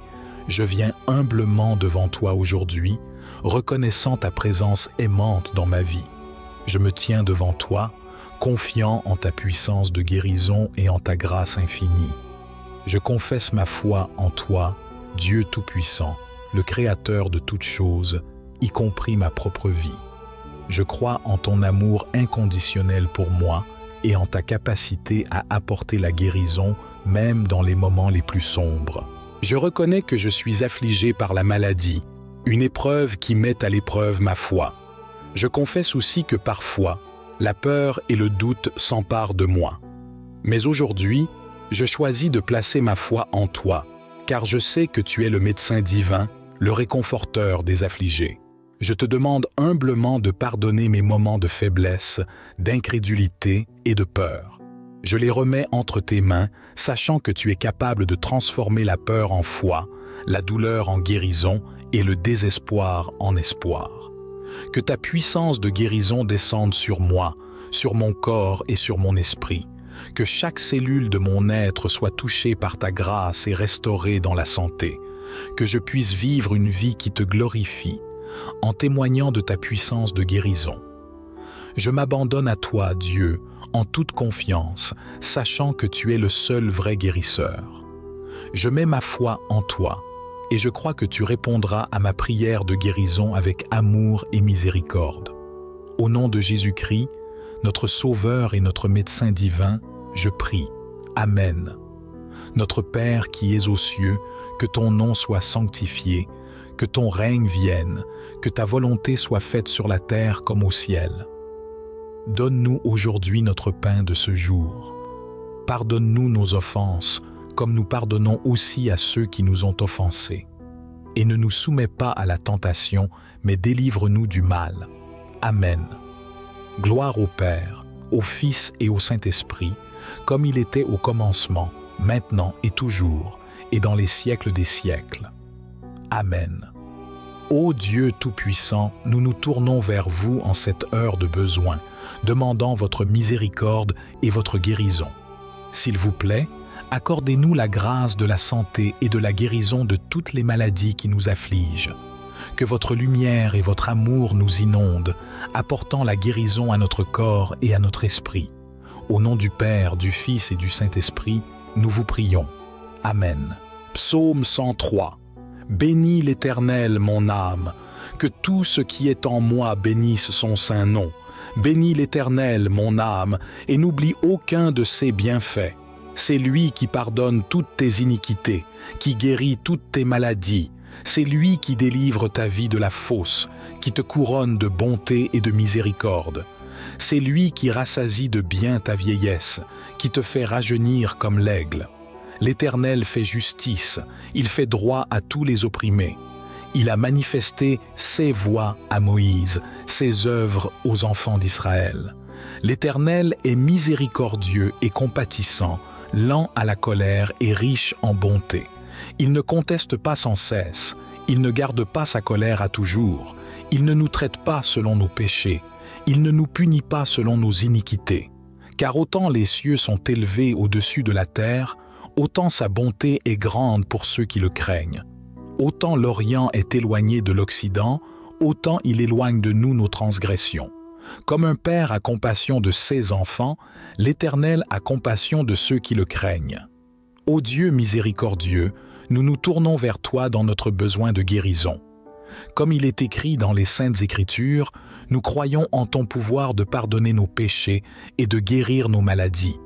je viens humblement devant toi aujourd'hui, reconnaissant ta présence aimante dans ma vie. Je me tiens devant toi, confiant en ta puissance de guérison et en ta grâce infinie. Je confesse ma foi en toi, Dieu Tout-Puissant, le Créateur de toutes choses, y compris ma propre vie. Je crois en ton amour inconditionnel pour moi et en ta capacité à apporter la guérison même dans les moments les plus sombres. Je reconnais que je suis affligé par la maladie, une épreuve qui met à l'épreuve ma foi. Je confesse aussi que parfois, la peur et le doute s'emparent de moi. Mais aujourd'hui, je choisis de placer ma foi en toi, car je sais que tu es le médecin divin, le réconforteur des affligés. Je te demande humblement de pardonner mes moments de faiblesse, d'incrédulité et de peur. Je les remets entre tes mains, sachant que tu es capable de transformer la peur en foi, la douleur en guérison et le désespoir en espoir. Que ta puissance de guérison descende sur moi, sur mon corps et sur mon esprit. Que chaque cellule de mon être soit touchée par ta grâce et restaurée dans la santé. Que je puisse vivre une vie qui te glorifie, en témoignant de ta puissance de guérison. Je m'abandonne à toi, Dieu, en toute confiance, sachant que tu es le seul vrai guérisseur. Je mets ma foi en toi, et je crois que tu répondras à ma prière de guérison avec amour et miséricorde. Au nom de Jésus-Christ, notre Sauveur et notre médecin divin, je prie. Amen. Notre Père qui es aux cieux, que ton nom soit sanctifié, que ton règne vienne, que ta volonté soit faite sur la terre comme au ciel. Donne-nous aujourd'hui notre pain de ce jour. Pardonne-nous nos offenses, comme nous pardonnons aussi à ceux qui nous ont offensés. Et ne nous soumets pas à la tentation, mais délivre-nous du mal. Amen. Gloire au Père, au Fils et au Saint-Esprit, comme il était au commencement, maintenant et toujours, et dans les siècles des siècles. Amen. Ô Dieu Tout-Puissant, nous nous tournons vers vous en cette heure de besoin, demandant votre miséricorde et votre guérison. S'il vous plaît, accordez-nous la grâce de la santé et de la guérison de toutes les maladies qui nous affligent. Que votre lumière et votre amour nous inondent, apportant la guérison à notre corps et à notre esprit. Au nom du Père, du Fils et du Saint-Esprit, nous vous prions. Amen. Psaume 103. Bénis l'Éternel, mon âme, que tout ce qui est en moi bénisse son saint nom. Bénis l'Éternel, mon âme, et n'oublie aucun de ses bienfaits. C'est lui qui pardonne toutes tes iniquités, qui guérit toutes tes maladies. C'est lui qui délivre ta vie de la fosse, qui te couronne de bonté et de miséricorde. C'est lui qui rassasie de bien ta vieillesse, qui te fait rajeunir comme l'aigle. L'Éternel fait justice, il fait droit à tous les opprimés. Il a manifesté ses voies à Moïse, ses œuvres aux enfants d'Israël. L'Éternel est miséricordieux et compatissant, lent à la colère et riche en bonté. Il ne conteste pas sans cesse, il ne garde pas sa colère à toujours, il ne nous traite pas selon nos péchés, il ne nous punit pas selon nos iniquités. Car autant les cieux sont élevés au-dessus de la terre, autant sa bonté est grande pour ceux qui le craignent. Autant l'Orient est éloigné de l'Occident, autant il éloigne de nous nos transgressions. Comme un père a compassion de ses enfants, l'Éternel a compassion de ceux qui le craignent. Ô Dieu miséricordieux, nous nous tournons vers toi dans notre besoin de guérison. Comme il est écrit dans les Saintes Écritures, nous croyons en ton pouvoir de pardonner nos péchés et de guérir nos maladies.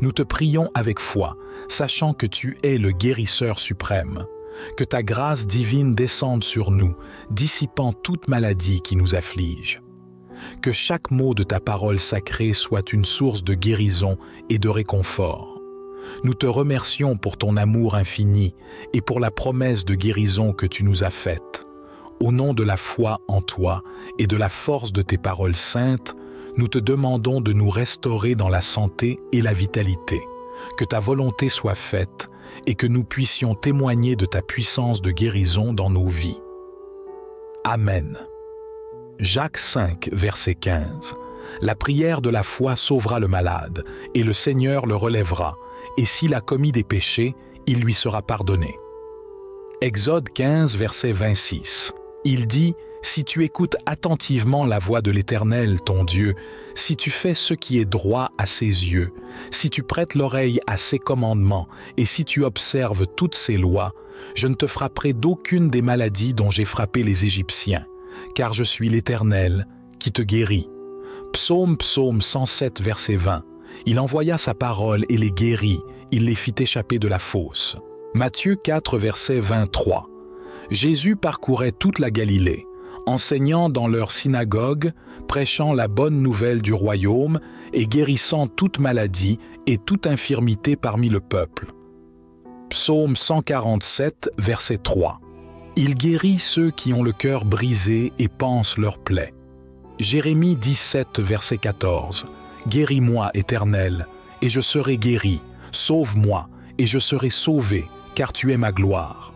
Nous te prions avec foi, sachant que tu es le guérisseur suprême. Que ta grâce divine descende sur nous, dissipant toute maladie qui nous afflige. Que chaque mot de ta parole sacrée soit une source de guérison et de réconfort. Nous te remercions pour ton amour infini et pour la promesse de guérison que tu nous as faite. Au nom de la foi en toi et de la force de tes paroles saintes, nous te demandons de nous restaurer dans la santé et la vitalité. Que ta volonté soit faite et que nous puissions témoigner de ta puissance de guérison dans nos vies. Amen. Jacques 5, verset 15. La prière de la foi sauvera le malade, et le Seigneur le relèvera, et s'il a commis des péchés, il lui sera pardonné. Exode 15, verset 26. Il dit « Si tu écoutes attentivement la voix de l'Éternel, ton Dieu, si tu fais ce qui est droit à ses yeux, si tu prêtes l'oreille à ses commandements et si tu observes toutes ses lois, je ne te frapperai d'aucune des maladies dont j'ai frappé les Égyptiens, car je suis l'Éternel qui te guérit. » Psaume 107, verset 20. Il envoya sa parole et les guérit, il les fit échapper de la fosse. Matthieu 4, verset 23. Jésus parcourait toute la Galilée, enseignant dans leurs synagogues, prêchant la bonne nouvelle du royaume et guérissant toute maladie et toute infirmité parmi le peuple. Psaume 147, verset 3. Il guérit ceux qui ont le cœur brisé et pansent leurs plaies. Jérémie 17, verset 14. Guéris-moi, Éternel, et je serai guéri. Sauve-moi, et je serai sauvé, car tu es ma gloire.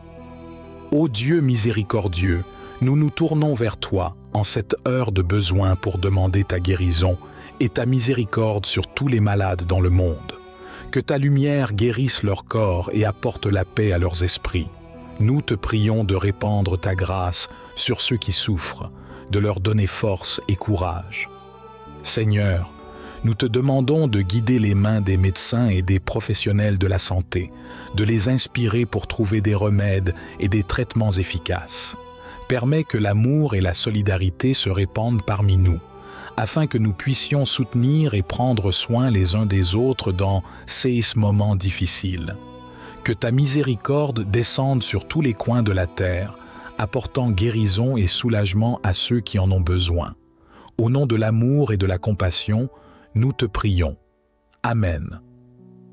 Ô Dieu miséricordieux, nous nous tournons vers toi en cette heure de besoin pour demander ta guérison et ta miséricorde sur tous les malades dans le monde. Que ta lumière guérisse leur corps et apporte la paix à leurs esprits. Nous te prions de répandre ta grâce sur ceux qui souffrent, de leur donner force et courage. Seigneur, nous te demandons de guider les mains des médecins et des professionnels de la santé, de les inspirer pour trouver des remèdes et des traitements efficaces. Permets que l'amour et la solidarité se répandent parmi nous, afin que nous puissions soutenir et prendre soin les uns des autres dans ces moments difficiles. Que ta miséricorde descende sur tous les coins de la terre, apportant guérison et soulagement à ceux qui en ont besoin. Au nom de l'amour et de la compassion, nous te prions. Amen.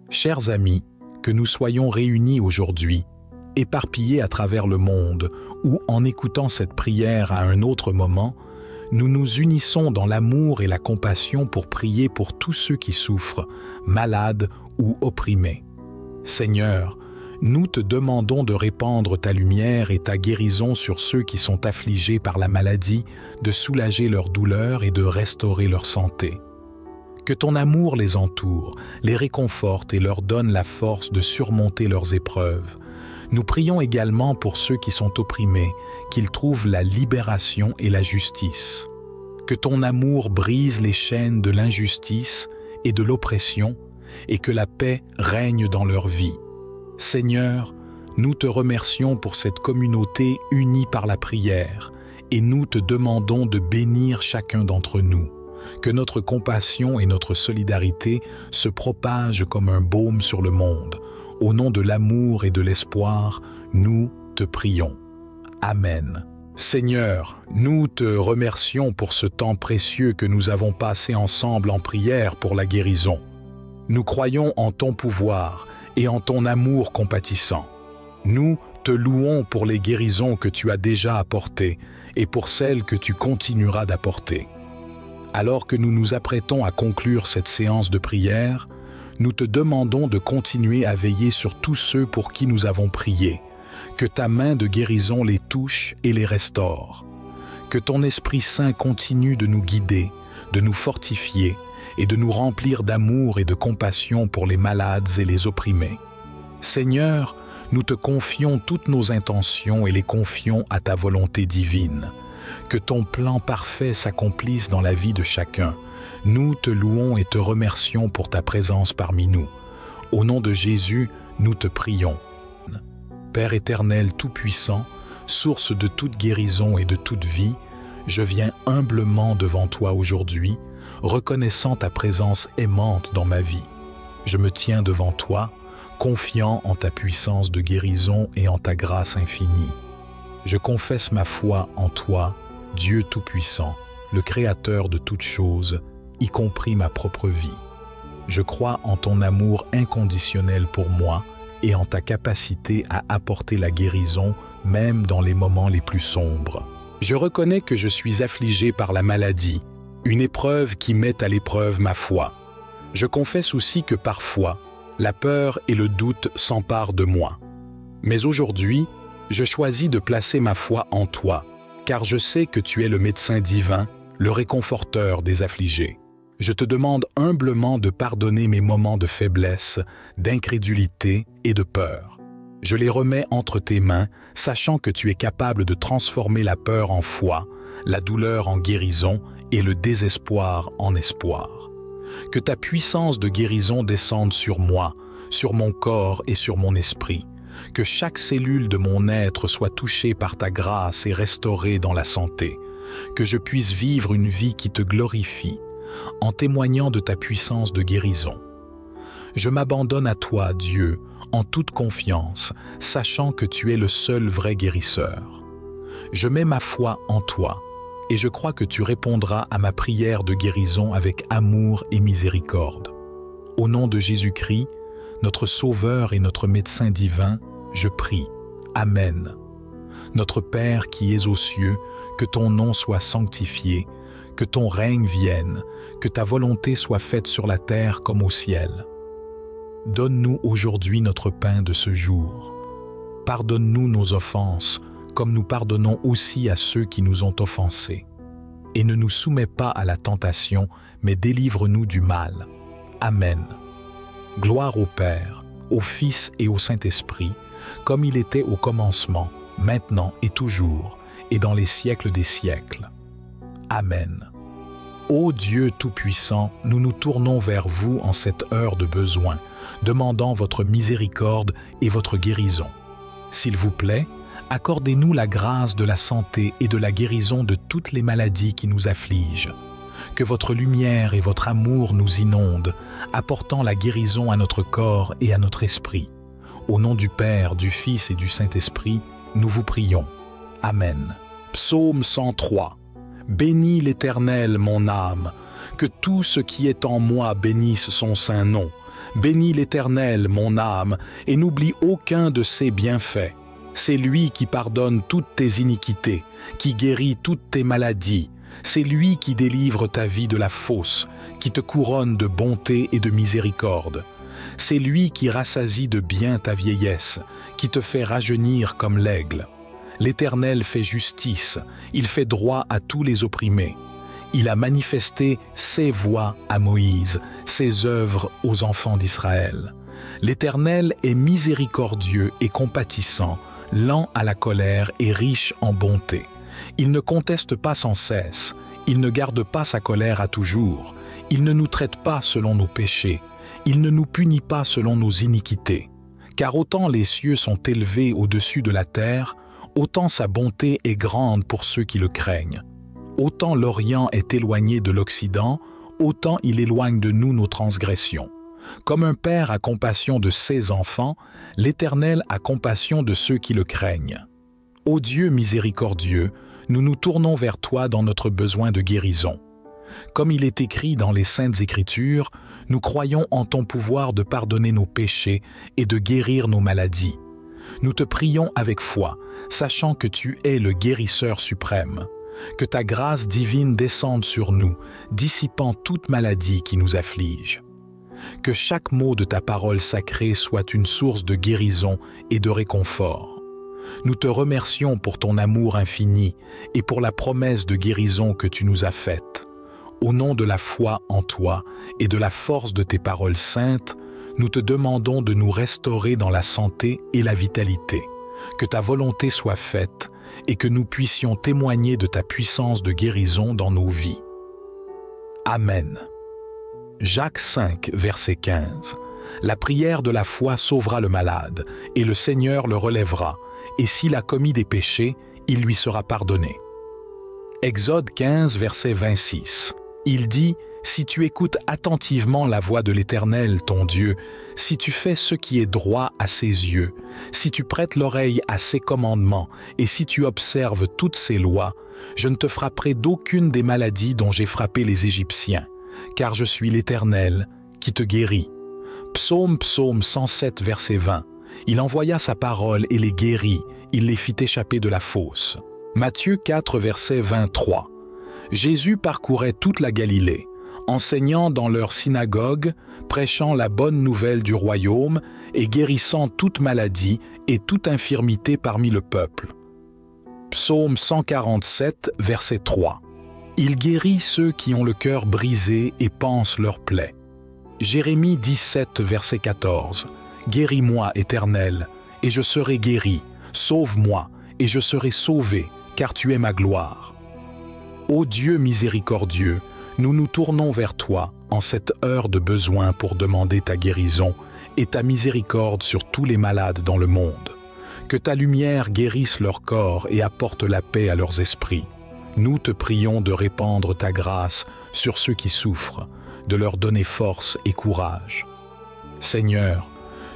Chers amis, que nous soyons réunis aujourd'hui, éparpillés à travers le monde, ou en écoutant cette prière à un autre moment, nous nous unissons dans l'amour et la compassion pour prier pour tous ceux qui souffrent, malades ou opprimés. Seigneur, Nous te demandons de répandre ta lumière et ta guérison sur ceux qui sont affligés par la maladie, de soulager leur douleur et de restaurer leur santé. Que ton amour les entoure, les réconforte et leur donne la force de surmonter leurs épreuves. Nous prions également pour ceux qui sont opprimés, qu'ils trouvent la libération et la justice. Que ton amour brise les chaînes de l'injustice et de l'oppression et que la paix règne dans leur vie. Seigneur, nous te remercions pour cette communauté unie par la prière et nous te demandons de bénir chacun d'entre nous. Que notre compassion et notre solidarité se propagent comme un baume sur le monde. Au nom de l'amour et de l'espoir, nous te prions. Amen. Seigneur, nous te remercions pour ce temps précieux que nous avons passé ensemble en prière pour la guérison. Nous croyons en ton pouvoir et en ton amour compatissant. Nous te louons pour les guérisons que tu as déjà apportées et pour celles que tu continueras d'apporter. Alors que nous nous apprêtons à conclure cette séance de prière, nous te demandons de continuer à veiller sur tous ceux pour qui nous avons prié, que ta main de guérison les touche et les restaure, que ton Esprit Saint continue de nous guider, de nous fortifier et de nous remplir d'amour et de compassion pour les malades et les opprimés. Seigneur, nous te confions toutes nos intentions et les confions à ta volonté divine. Que ton plan parfait s'accomplisse dans la vie de chacun. Nous te louons et te remercions pour ta présence parmi nous. Au nom de Jésus, nous te prions. Père éternel tout-puissant, source de toute guérison et de toute vie, je viens humblement devant toi aujourd'hui, reconnaissant ta présence aimante dans ma vie. Je me tiens devant toi, confiant en ta puissance de guérison et en ta grâce infinie. Je confesse ma foi en toi, Dieu Tout-Puissant, le Créateur de toutes choses, y compris ma propre vie. Je crois en ton amour inconditionnel pour moi et en ta capacité à apporter la guérison même dans les moments les plus sombres. Je reconnais que je suis affligé par la maladie, une épreuve qui met à l'épreuve ma foi. Je confesse aussi que parfois, la peur et le doute s'emparent de moi. Mais aujourd'hui, je choisis de placer ma foi en toi, car je sais que tu es le médecin divin, le réconforteur des affligés. Je te demande humblement de pardonner mes moments de faiblesse, d'incrédulité et de peur. Je les remets entre tes mains, sachant que tu es capable de transformer la peur en foi, la douleur en guérison et le désespoir en espoir. Que ta puissance de guérison descende sur moi, sur mon corps et sur mon esprit. Que chaque cellule de mon être soit touchée par ta grâce et restaurée dans la santé. Que je puisse vivre une vie qui te glorifie, en témoignant de ta puissance de guérison. Je m'abandonne à toi, Dieu, en toute confiance, sachant que tu es le seul vrai guérisseur. Je mets ma foi en toi, et je crois que tu répondras à ma prière de guérison avec amour et miséricorde. Au nom de Jésus-Christ, notre Sauveur et notre médecin divin, je prie. Amen. Notre Père qui es aux cieux, que ton nom soit sanctifié, que ton règne vienne, que ta volonté soit faite sur la terre comme au ciel. Donne-nous aujourd'hui notre pain de ce jour. Pardonne-nous nos offenses, comme nous pardonnons aussi à ceux qui nous ont offensés. Et ne nous soumets pas à la tentation, mais délivre-nous du mal. Amen. Gloire au Père, au Fils et au Saint-Esprit, comme il était au commencement, maintenant et toujours, et dans les siècles des siècles. Amen. Ô Dieu Tout-Puissant, nous nous tournons vers vous en cette heure de besoin, demandant votre miséricorde et votre guérison. S'il vous plaît, accordez-nous la grâce de la santé et de la guérison de toutes les maladies qui nous affligent. Que votre lumière et votre amour nous inondent, apportant la guérison à notre corps et à notre esprit. Au nom du Père, du Fils et du Saint-Esprit, nous vous prions. Amen. Psaume 103. Bénis l'Éternel, mon âme, que tout ce qui est en moi bénisse son saint nom. Bénis l'Éternel, mon âme, et n'oublie aucun de ses bienfaits. C'est lui qui pardonne toutes tes iniquités, qui guérit toutes tes maladies. C'est lui qui délivre ta vie de la fosse, qui te couronne de bonté et de miséricorde. C'est lui qui rassasie de bien ta vieillesse, qui te fait rajeunir comme l'aigle. L'Éternel fait justice, il fait droit à tous les opprimés. Il a manifesté ses voies à Moïse, ses œuvres aux enfants d'Israël. L'Éternel est miséricordieux et compatissant, lent à la colère et riche en bonté. Il ne conteste pas sans cesse, il ne garde pas sa colère à toujours, il ne nous traite pas selon nos péchés, il ne nous punit pas selon nos iniquités. Car autant les cieux sont élevés au-dessus de la terre, autant sa bonté est grande pour ceux qui le craignent. Autant l'Orient est éloigné de l'Occident, autant il éloigne de nous nos transgressions. Comme un père a compassion de ses enfants, l'Éternel a compassion de ceux qui le craignent. Ô Dieu miséricordieux, nous nous tournons vers toi dans notre besoin de guérison. Comme il est écrit dans les Saintes Écritures, nous croyons en ton pouvoir de pardonner nos péchés et de guérir nos maladies. Nous te prions avec foi, sachant que tu es le guérisseur suprême. Que ta grâce divine descende sur nous, dissipant toute maladie qui nous afflige. Que chaque mot de ta parole sacrée soit une source de guérison et de réconfort. Nous te remercions pour ton amour infini et pour la promesse de guérison que tu nous as faite. Au nom de la foi en toi et de la force de tes paroles saintes, nous te demandons de nous restaurer dans la santé et la vitalité. Que ta volonté soit faite et que nous puissions témoigner de ta puissance de guérison dans nos vies. Amen. Jacques 5, verset 15. La prière de la foi sauvera le malade, et le Seigneur le relèvera, et s'il a commis des péchés, il lui sera pardonné. Exode 15, verset 26. Il dit « Si tu écoutes attentivement la voix de l'Éternel, ton Dieu, si tu fais ce qui est droit à ses yeux, si tu prêtes l'oreille à ses commandements, et si tu observes toutes ses lois, je ne te frapperai d'aucune des maladies dont j'ai frappé les Égyptiens, car je suis l'Éternel qui te guérit. » Psaume 107, verset 20. Il envoya sa parole et les guérit, il les fit échapper de la fosse. Matthieu 4, verset 23. Jésus parcourait toute la Galilée, enseignant dans leurs synagogues, prêchant la bonne nouvelle du royaume et guérissant toute maladie et toute infirmité parmi le peuple. Psaume 147, verset 3. Il guérit ceux qui ont le cœur brisé et pansent leurs plaies. Jérémie 17, verset 14. Guéris-moi, Éternel, et je serai guéri. Sauve-moi, et je serai sauvé, car tu es ma gloire. Ô Dieu miséricordieux, nous nous tournons vers toi en cette heure de besoin pour demander ta guérison et ta miséricorde sur tous les malades dans le monde. Que ta lumière guérisse leur corps et apporte la paix à leurs esprits. Nous te prions de répandre ta grâce sur ceux qui souffrent, de leur donner force et courage. Seigneur,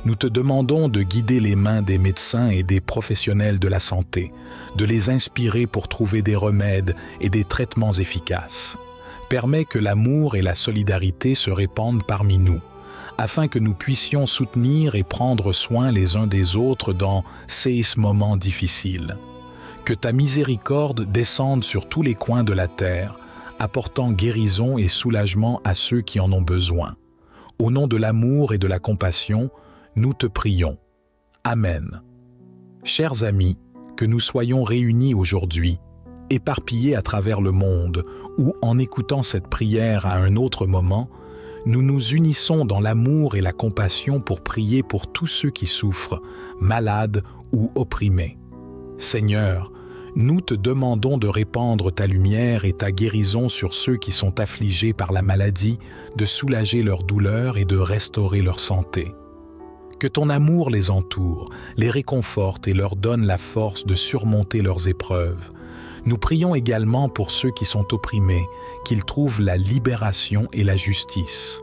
nous te demandons de guider les mains des médecins et des professionnels de la santé, de les inspirer pour trouver des remèdes et des traitements efficaces. Permets que l'amour et la solidarité se répandent parmi nous, afin que nous puissions soutenir et prendre soin les uns des autres dans ces moments difficiles. Que ta miséricorde descende sur tous les coins de la terre, apportant guérison et soulagement à ceux qui en ont besoin. Au nom de l'amour et de la compassion, nous te prions. Amen. Chers amis, que nous soyons réunis aujourd'hui, éparpillés à travers le monde, ou en écoutant cette prière à un autre moment, nous nous unissons dans l'amour et la compassion pour prier pour tous ceux qui souffrent, malades ou opprimés. Seigneur, nous te demandons de répandre ta lumière et ta guérison sur ceux qui sont affligés par la maladie, de soulager leur douleur et de restaurer leur santé. Que ton amour les entoure, les réconforte et leur donne la force de surmonter leurs épreuves. Nous prions également pour ceux qui sont opprimés, qu'ils trouvent la libération et la justice.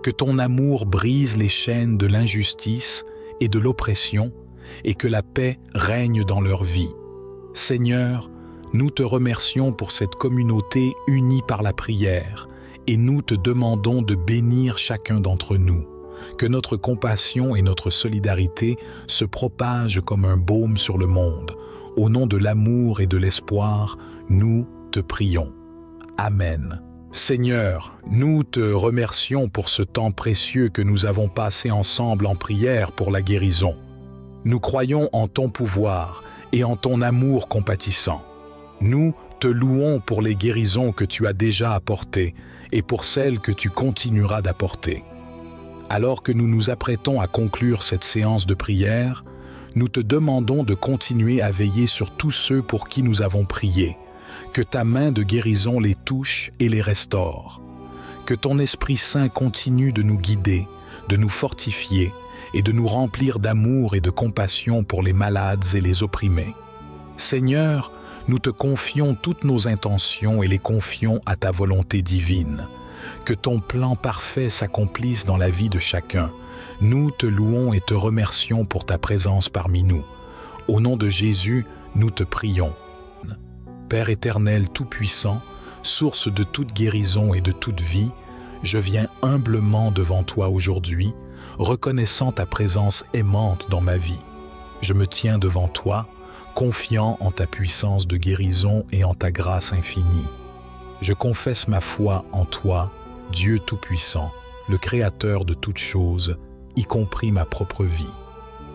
Que ton amour brise les chaînes de l'injustice et de l'oppression, et que la paix règne dans leur vie. Seigneur, nous te remercions pour cette communauté unie par la prière, et nous te demandons de bénir chacun d'entre nous. Que notre compassion et notre solidarité se propagent comme un baume sur le monde. Au nom de l'amour et de l'espoir, nous te prions. Amen. Seigneur, nous te remercions pour ce temps précieux que nous avons passé ensemble en prière pour la guérison. Nous croyons en ton pouvoir et en ton amour compatissant. Nous te louons pour les guérisons que tu as déjà apportées et pour celles que tu continueras d'apporter. Alors que nous nous apprêtons à conclure cette séance de prière, nous te demandons de continuer à veiller sur tous ceux pour qui nous avons prié, que ta main de guérison les touche et les restaure, que ton Esprit Saint continue de nous guider, de nous fortifier et de nous remplir d'amour et de compassion pour les malades et les opprimés. Seigneur, nous te confions toutes nos intentions et les confions à ta volonté divine. Que ton plan parfait s'accomplisse dans la vie de chacun. Nous te louons et te remercions pour ta présence parmi nous. Au nom de Jésus, nous te prions. Père éternel tout-puissant, source de toute guérison et de toute vie, je viens humblement devant toi aujourd'hui, reconnaissant ta présence aimante dans ma vie. Je me tiens devant toi, confiant en ta puissance de guérison et en ta grâce infinie. Je confesse ma foi en toi, Dieu Tout-Puissant, le Créateur de toutes choses, y compris ma propre vie.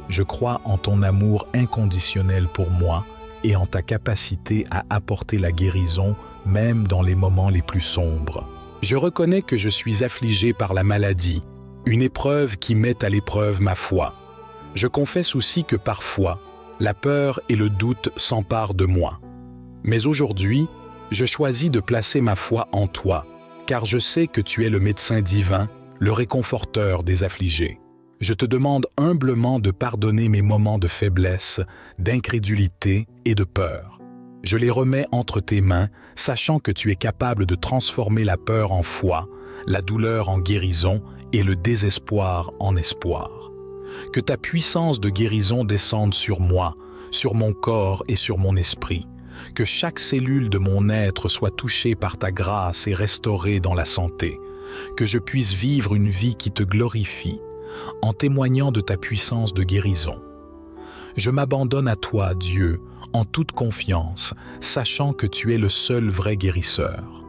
Je crois en ton amour inconditionnel pour moi et en ta capacité à apporter la guérison même dans les moments les plus sombres. Je reconnais que je suis affligé par la maladie, une épreuve qui met à l'épreuve ma foi. Je confesse aussi que parfois, la peur et le doute s'emparent de moi. Mais aujourd'hui, je choisis de placer ma foi en toi, car je sais que tu es le médecin divin, le réconforteur des affligés. Je te demande humblement de pardonner mes moments de faiblesse, d'incrédulité et de peur. Je les remets entre tes mains, sachant que tu es capable de transformer la peur en foi, la douleur en guérison et le désespoir en espoir. Que ta puissance de guérison descende sur moi, sur mon corps et sur mon esprit. Que chaque cellule de mon être soit touchée par ta grâce et restaurée dans la santé. Que je puisse vivre une vie qui te glorifie, en témoignant de ta puissance de guérison. Je m'abandonne à toi, Dieu, en toute confiance, sachant que tu es le seul vrai guérisseur.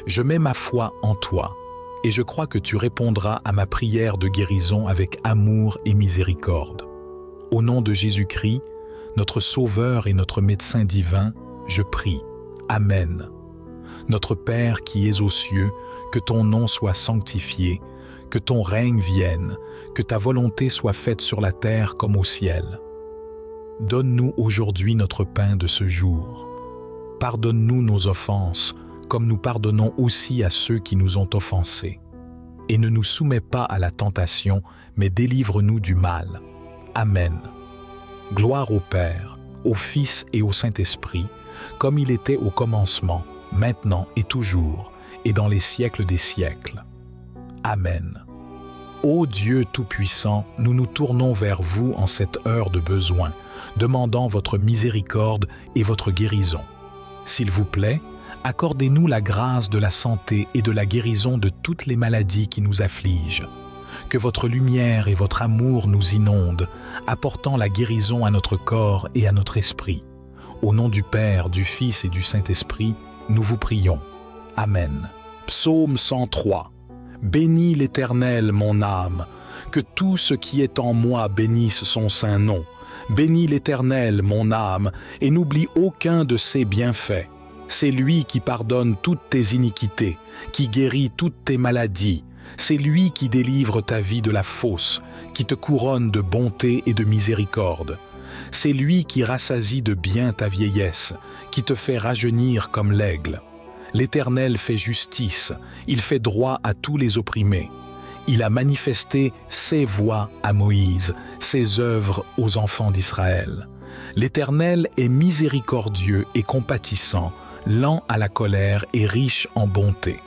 Je mets ma foi en toi, et je crois que tu répondras à ma prière de guérison avec amour et miséricorde. Au nom de Jésus-Christ, notre Sauveur et notre médecin divin, je prie. Amen. Notre Père qui es aux cieux, que ton nom soit sanctifié, que ton règne vienne, que ta volonté soit faite sur la terre comme au ciel. Donne-nous aujourd'hui notre pain de ce jour. Pardonne-nous nos offenses, comme nous pardonnons aussi à ceux qui nous ont offensés. Et ne nous soumets pas à la tentation, mais délivre-nous du mal. Amen. Gloire au Père, au Fils et au Saint-Esprit, comme il était au commencement, maintenant et toujours, et dans les siècles des siècles. Amen. Ô Dieu Tout-Puissant, nous nous tournons vers vous en cette heure de besoin, demandant votre miséricorde et votre guérison. S'il vous plaît, accordez-nous la grâce de la santé et de la guérison de toutes les maladies qui nous affligent. Que votre lumière et votre amour nous inondent, apportant la guérison à notre corps et à notre esprit. Au nom du Père, du Fils et du Saint-Esprit, nous vous prions. Amen. Psaume 103. Bénis l'Éternel, mon âme, que tout ce qui est en moi bénisse son saint nom. Bénis l'Éternel, mon âme, et n'oublie aucun de ses bienfaits. C'est lui qui pardonne toutes tes iniquités, qui guérit toutes tes maladies. C'est lui qui délivre ta vie de la fosse, qui te couronne de bonté et de miséricorde. C'est lui qui rassasie de bien ta vieillesse, qui te fait rajeunir comme l'aigle. L'Éternel fait justice, il fait droit à tous les opprimés. Il a manifesté ses voies à Moïse, ses œuvres aux enfants d'Israël. L'Éternel est miséricordieux et compatissant, lent à la colère et riche en bonté.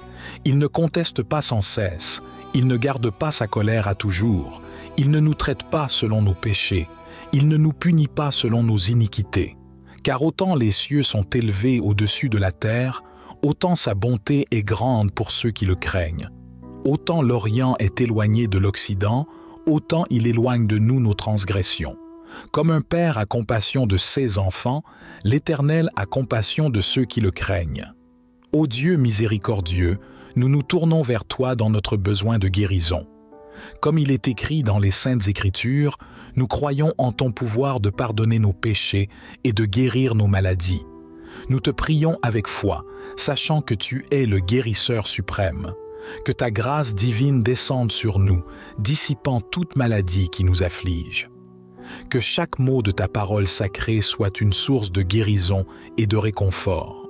Il ne conteste pas sans cesse, il ne garde pas sa colère à toujours, il ne nous traite pas selon nos péchés, il ne nous punit pas selon nos iniquités. Car autant les cieux sont élevés au-dessus de la terre, autant sa bonté est grande pour ceux qui le craignent. Autant l'Orient est éloigné de l'Occident, autant il éloigne de nous nos transgressions. Comme un père a compassion de ses enfants, l'Éternel a compassion de ceux qui le craignent. Ô Dieu miséricordieux, nous nous tournons vers toi dans notre besoin de guérison. Comme il est écrit dans les Saintes Écritures, nous croyons en ton pouvoir de pardonner nos péchés et de guérir nos maladies. Nous te prions avec foi, sachant que tu es le guérisseur suprême. Que ta grâce divine descende sur nous, dissipant toute maladie qui nous afflige. Que chaque mot de ta parole sacrée soit une source de guérison et de réconfort.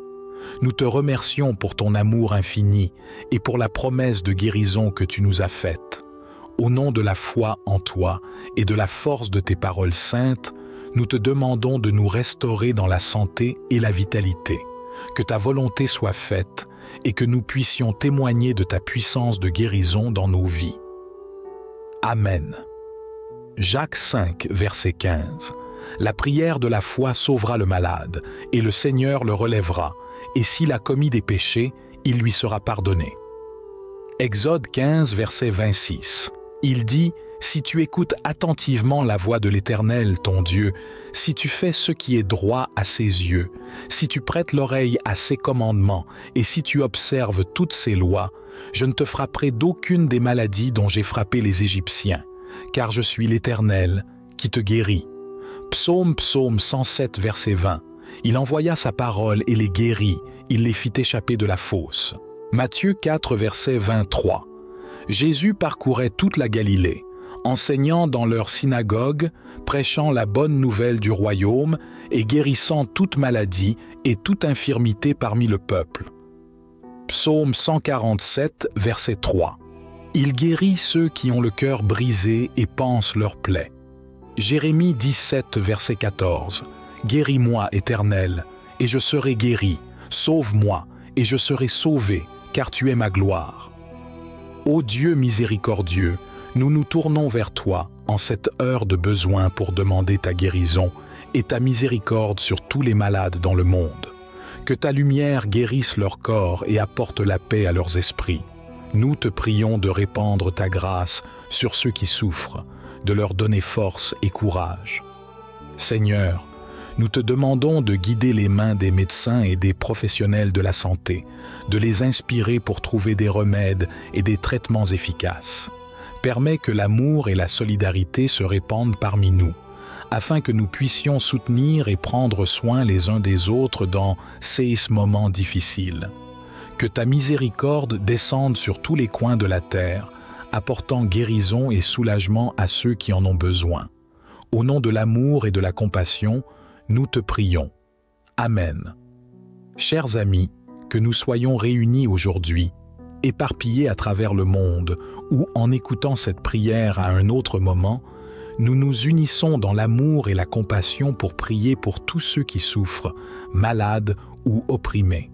Nous te remercions pour ton amour infini et pour la promesse de guérison que tu nous as faite. Au nom de la foi en toi et de la force de tes paroles saintes, nous te demandons de nous restaurer dans la santé et la vitalité. Que ta volonté soit faite et que nous puissions témoigner de ta puissance de guérison dans nos vies. Amen. Jacques 5, verset 15. La prière de la foi sauvera le malade, et le Seigneur le relèvera, et s'il a commis des péchés, il lui sera pardonné. Exode 15, verset 26. Il dit « Si tu écoutes attentivement la voix de l'Éternel, ton Dieu, si tu fais ce qui est droit à ses yeux, si tu prêtes l'oreille à ses commandements et si tu observes toutes ses lois, je ne te frapperai d'aucune des maladies dont j'ai frappé les Égyptiens, car je suis l'Éternel qui te guérit. » Psaume 107, verset 20. Il envoya sa parole et les guérit, il les fit échapper de la fosse. Matthieu 4, verset 23. Jésus parcourait toute la Galilée, enseignant dans leurs synagogues, prêchant la bonne nouvelle du royaume et guérissant toute maladie et toute infirmité parmi le peuple. Psaume 147, verset 3. Il guérit ceux qui ont le cœur brisé et pansent leurs plaies. Jérémie 17, verset 14. Guéris-moi, Éternel, et je serai guéri. Sauve-moi, et je serai sauvé, car tu es ma gloire. Ô Dieu miséricordieux, nous nous tournons vers toi en cette heure de besoin pour demander ta guérison et ta miséricorde sur tous les malades dans le monde. Que ta lumière guérisse leur corps et apporte la paix à leurs esprits. Nous te prions de répandre ta grâce sur ceux qui souffrent, de leur donner force et courage. Seigneur, nous te demandons de guider les mains des médecins et des professionnels de la santé, de les inspirer pour trouver des remèdes et des traitements efficaces. Permets que l'amour et la solidarité se répandent parmi nous, afin que nous puissions soutenir et prendre soin les uns des autres dans ces moments difficiles. Que ta miséricorde descende sur tous les coins de la terre, apportant guérison et soulagement à ceux qui en ont besoin. Au nom de l'amour et de la compassion, nous te prions. Amen. Chers amis, que nous soyons réunis aujourd'hui, éparpillés à travers le monde, ou en écoutant cette prière à un autre moment, nous nous unissons dans l'amour et la compassion pour prier pour tous ceux qui souffrent, malades ou opprimés.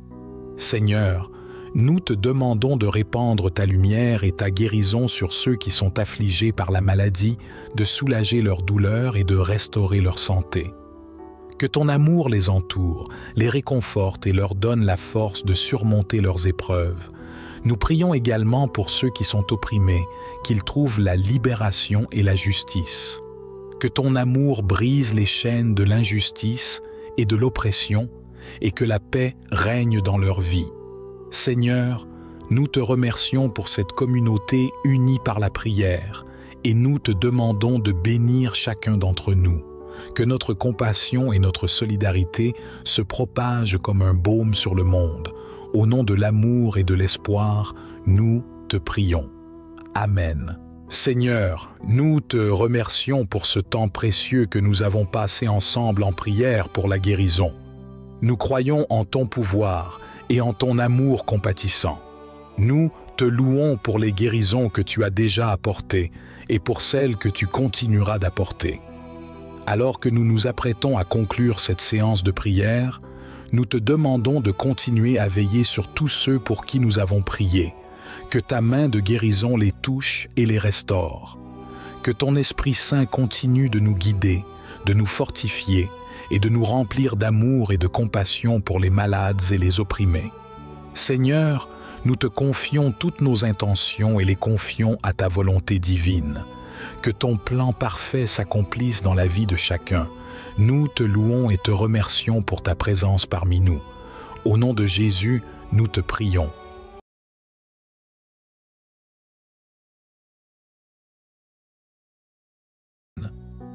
Seigneur, nous te demandons de répandre ta lumière et ta guérison sur ceux qui sont affligés par la maladie, de soulager leur douleur et de restaurer leur santé. Que ton amour les entoure, les réconforte et leur donne la force de surmonter leurs épreuves. Nous prions également pour ceux qui sont opprimés, qu'ils trouvent la libération et la justice. Que ton amour brise les chaînes de l'injustice et de l'oppression et que la paix règne dans leur vie. Seigneur, nous te remercions pour cette communauté unie par la prière et nous te demandons de bénir chacun d'entre nous. Que notre compassion et notre solidarité se propagent comme un baume sur le monde. Au nom de l'amour et de l'espoir, nous te prions. Amen. Seigneur, nous te remercions pour ce temps précieux que nous avons passé ensemble en prière pour la guérison. Nous croyons en ton pouvoir et en ton amour compatissant. Nous te louons pour les guérisons que tu as déjà apportées et pour celles que tu continueras d'apporter. Alors que nous nous apprêtons à conclure cette séance de prière, nous te demandons de continuer à veiller sur tous ceux pour qui nous avons prié, que ta main de guérison les touche et les restaure, que ton Esprit Saint continue de nous guider, de nous fortifier et de nous remplir d'amour et de compassion pour les malades et les opprimés. Seigneur, nous te confions toutes nos intentions et les confions à ta volonté divine. Que ton plan parfait s'accomplisse dans la vie de chacun. Nous te louons et te remercions pour ta présence parmi nous. Au nom de Jésus, nous te prions.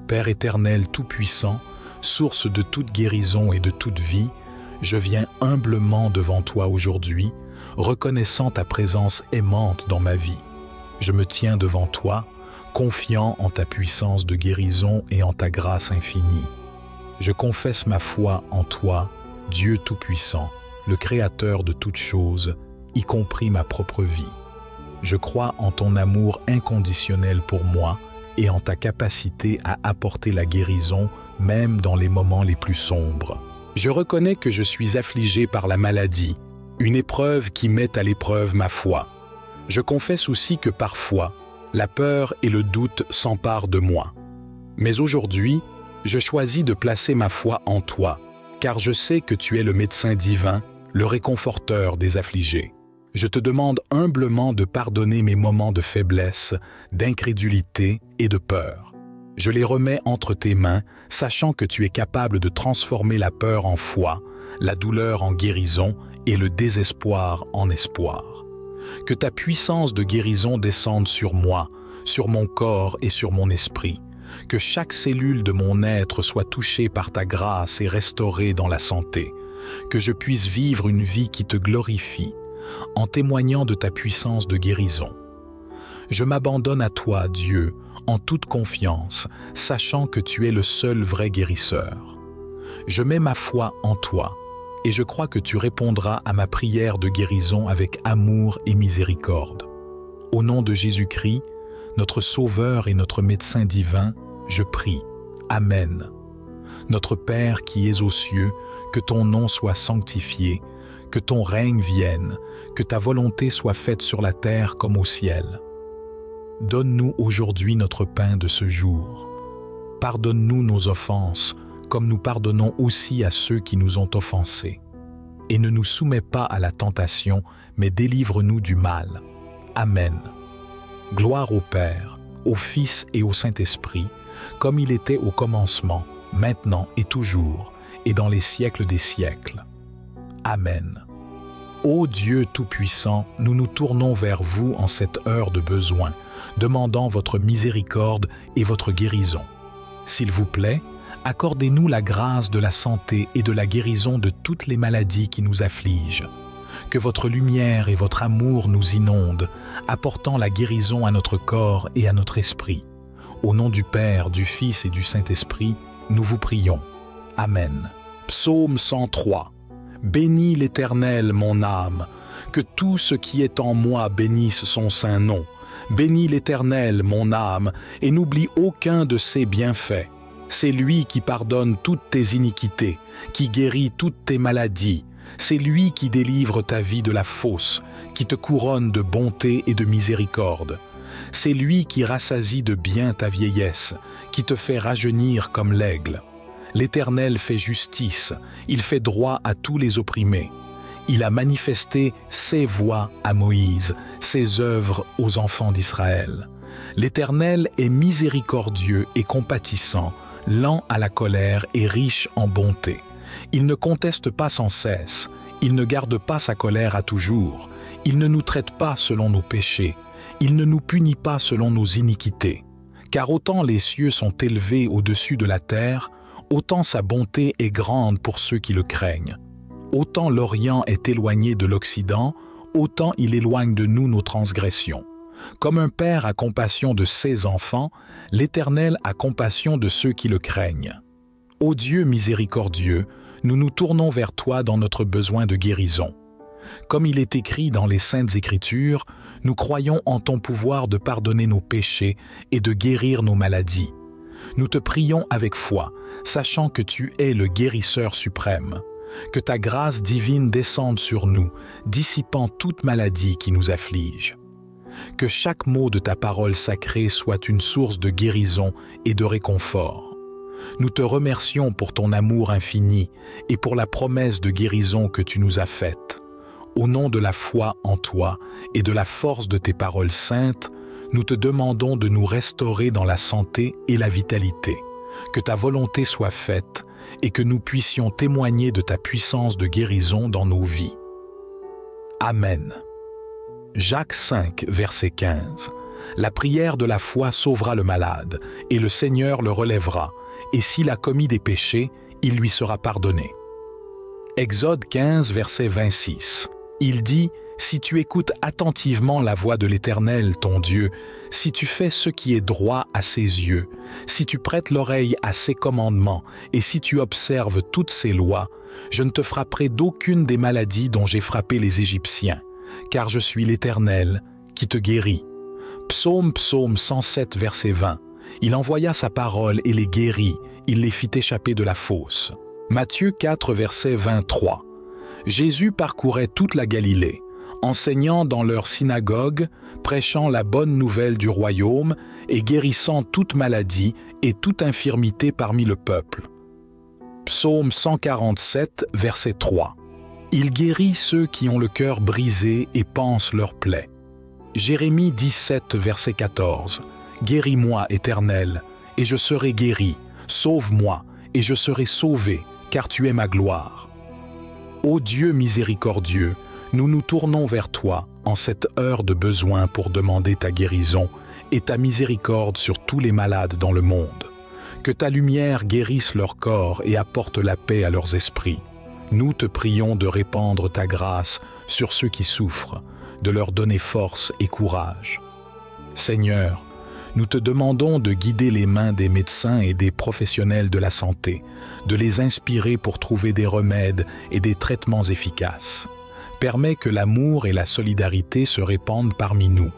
Père éternel tout-puissant, source de toute guérison et de toute vie, je viens humblement devant toi aujourd'hui, reconnaissant ta présence aimante dans ma vie. Je me tiens devant toi, confiant en ta puissance de guérison et en ta grâce infinie. Je confesse ma foi en toi, Dieu Tout-Puissant, le Créateur de toutes choses, y compris ma propre vie. Je crois en ton amour inconditionnel pour moi et en ta capacité à apporter la guérison même dans les moments les plus sombres. Je reconnais que je suis affligé par la maladie, une épreuve qui met à l'épreuve ma foi. Je confesse aussi que parfois, la peur et le doute s'emparent de moi. Mais aujourd'hui, je choisis de placer ma foi en toi, car je sais que tu es le médecin divin, le réconforteur des affligés. Je te demande humblement de pardonner mes moments de faiblesse, d'incrédulité et de peur. Je les remets entre tes mains, sachant que tu es capable de transformer la peur en foi, la douleur en guérison et le désespoir en espoir. Que ta puissance de guérison descende sur moi, sur mon corps et sur mon esprit. Que chaque cellule de mon être soit touchée par ta grâce et restaurée dans la santé. Que je puisse vivre une vie qui te glorifie, en témoignant de ta puissance de guérison. Je m'abandonne à toi, Dieu, en toute confiance, sachant que tu es le seul vrai guérisseur. Je mets ma foi en toi, et je crois que tu répondras à ma prière de guérison avec amour et miséricorde. Au nom de Jésus-Christ, notre Sauveur et notre médecin divin, je prie. Amen. Notre Père qui es aux cieux, que ton nom soit sanctifié, que ton règne vienne, que ta volonté soit faite sur la terre comme au ciel. Donne-nous aujourd'hui notre pain de ce jour. Pardonne-nous nos offenses, comme nous pardonnons aussi à ceux qui nous ont offensés. Et ne nous soumets pas à la tentation, mais délivre-nous du mal. Amen. Gloire au Père, au Fils et au Saint-Esprit, comme il était au commencement, maintenant et toujours, et dans les siècles des siècles. Amen. Ô Dieu Tout-Puissant, nous nous tournons vers vous en cette heure de besoin, demandant votre miséricorde et votre guérison. S'il vous plaît, accordez-nous la grâce de la santé et de la guérison de toutes les maladies qui nous affligent. Que votre lumière et votre amour nous inondent, apportant la guérison à notre corps et à notre esprit. Au nom du Père, du Fils et du Saint-Esprit, nous vous prions. Amen. Psaume 103. Bénis l'Éternel, mon âme, que tout ce qui est en moi bénisse son saint nom. Bénis l'Éternel, mon âme, et n'oublie aucun de ses bienfaits. C'est lui qui pardonne toutes tes iniquités, qui guérit toutes tes maladies. C'est lui qui délivre ta vie de la fosse, qui te couronne de bonté et de miséricorde. C'est lui qui rassasie de bien ta vieillesse, qui te fait rajeunir comme l'aigle. L'Éternel fait justice, il fait droit à tous les opprimés. Il a manifesté ses voies à Moïse, ses œuvres aux enfants d'Israël. L'Éternel est miséricordieux et compatissant, lent à la colère et riche en bonté. Il ne conteste pas sans cesse, il ne garde pas sa colère à toujours, il ne nous traite pas selon nos péchés, il ne nous punit pas selon nos iniquités. Car autant les cieux sont élevés au-dessus de la terre, autant sa bonté est grande pour ceux qui le craignent. Autant l'Orient est éloigné de l'Occident, autant il éloigne de nous nos transgressions. Comme un père a compassion de ses enfants, l'Éternel a compassion de ceux qui le craignent. Ô Dieu miséricordieux, nous nous tournons vers toi dans notre besoin de guérison. Comme il est écrit dans les Saintes Écritures, nous croyons en ton pouvoir de pardonner nos péchés et de guérir nos maladies. Nous te prions avec foi, sachant que tu es le guérisseur suprême. Que ta grâce divine descende sur nous, dissipant toute maladie qui nous afflige. Que chaque mot de ta parole sacrée soit une source de guérison et de réconfort. Nous te remercions pour ton amour infini et pour la promesse de guérison que tu nous as faite. Au nom de la foi en toi et de la force de tes paroles saintes, nous te demandons de nous restaurer dans la santé et la vitalité. Que ta volonté soit faite et que nous puissions témoigner de ta puissance de guérison dans nos vies. Amen. Jacques 5, verset 15. La prière de la foi sauvera le malade, et le Seigneur le relèvera, et s'il a commis des péchés, il lui sera pardonné. Exode 15, verset 26. Il dit « Si tu écoutes attentivement la voix de l'Éternel, ton Dieu, si tu fais ce qui est droit à ses yeux, si tu prêtes l'oreille à ses commandements, et si tu observes toutes ses lois, je ne te frapperai d'aucune des maladies dont j'ai frappé les Égyptiens, car je suis l'Éternel qui te guérit. » Psaume 107, verset 20. Il envoya sa parole et les guérit, il les fit échapper de la fosse. Matthieu 4, verset 23. Jésus parcourait toute la Galilée, enseignant dans leurs synagogues, prêchant la bonne nouvelle du royaume et guérissant toute maladie et toute infirmité parmi le peuple. Psaume 147, verset 3. Il guérit ceux qui ont le cœur brisé et pansent leurs plaies. Jérémie 17, verset 14. Guéris-moi, Éternel, et je serai guéri. Sauve-moi, et je serai sauvé, car tu es ma gloire. Ô Dieu miséricordieux, nous nous tournons vers toi en cette heure de besoin pour demander ta guérison et ta miséricorde sur tous les malades dans le monde. Que ta lumière guérisse leur corps et apporte la paix à leurs esprits. Nous te prions de répandre ta grâce sur ceux qui souffrent, de leur donner force et courage. Seigneur, nous te demandons de guider les mains des médecins et des professionnels de la santé, de les inspirer pour trouver des remèdes et des traitements efficaces. Permets que l'amour et la solidarité se répandent parmi nous,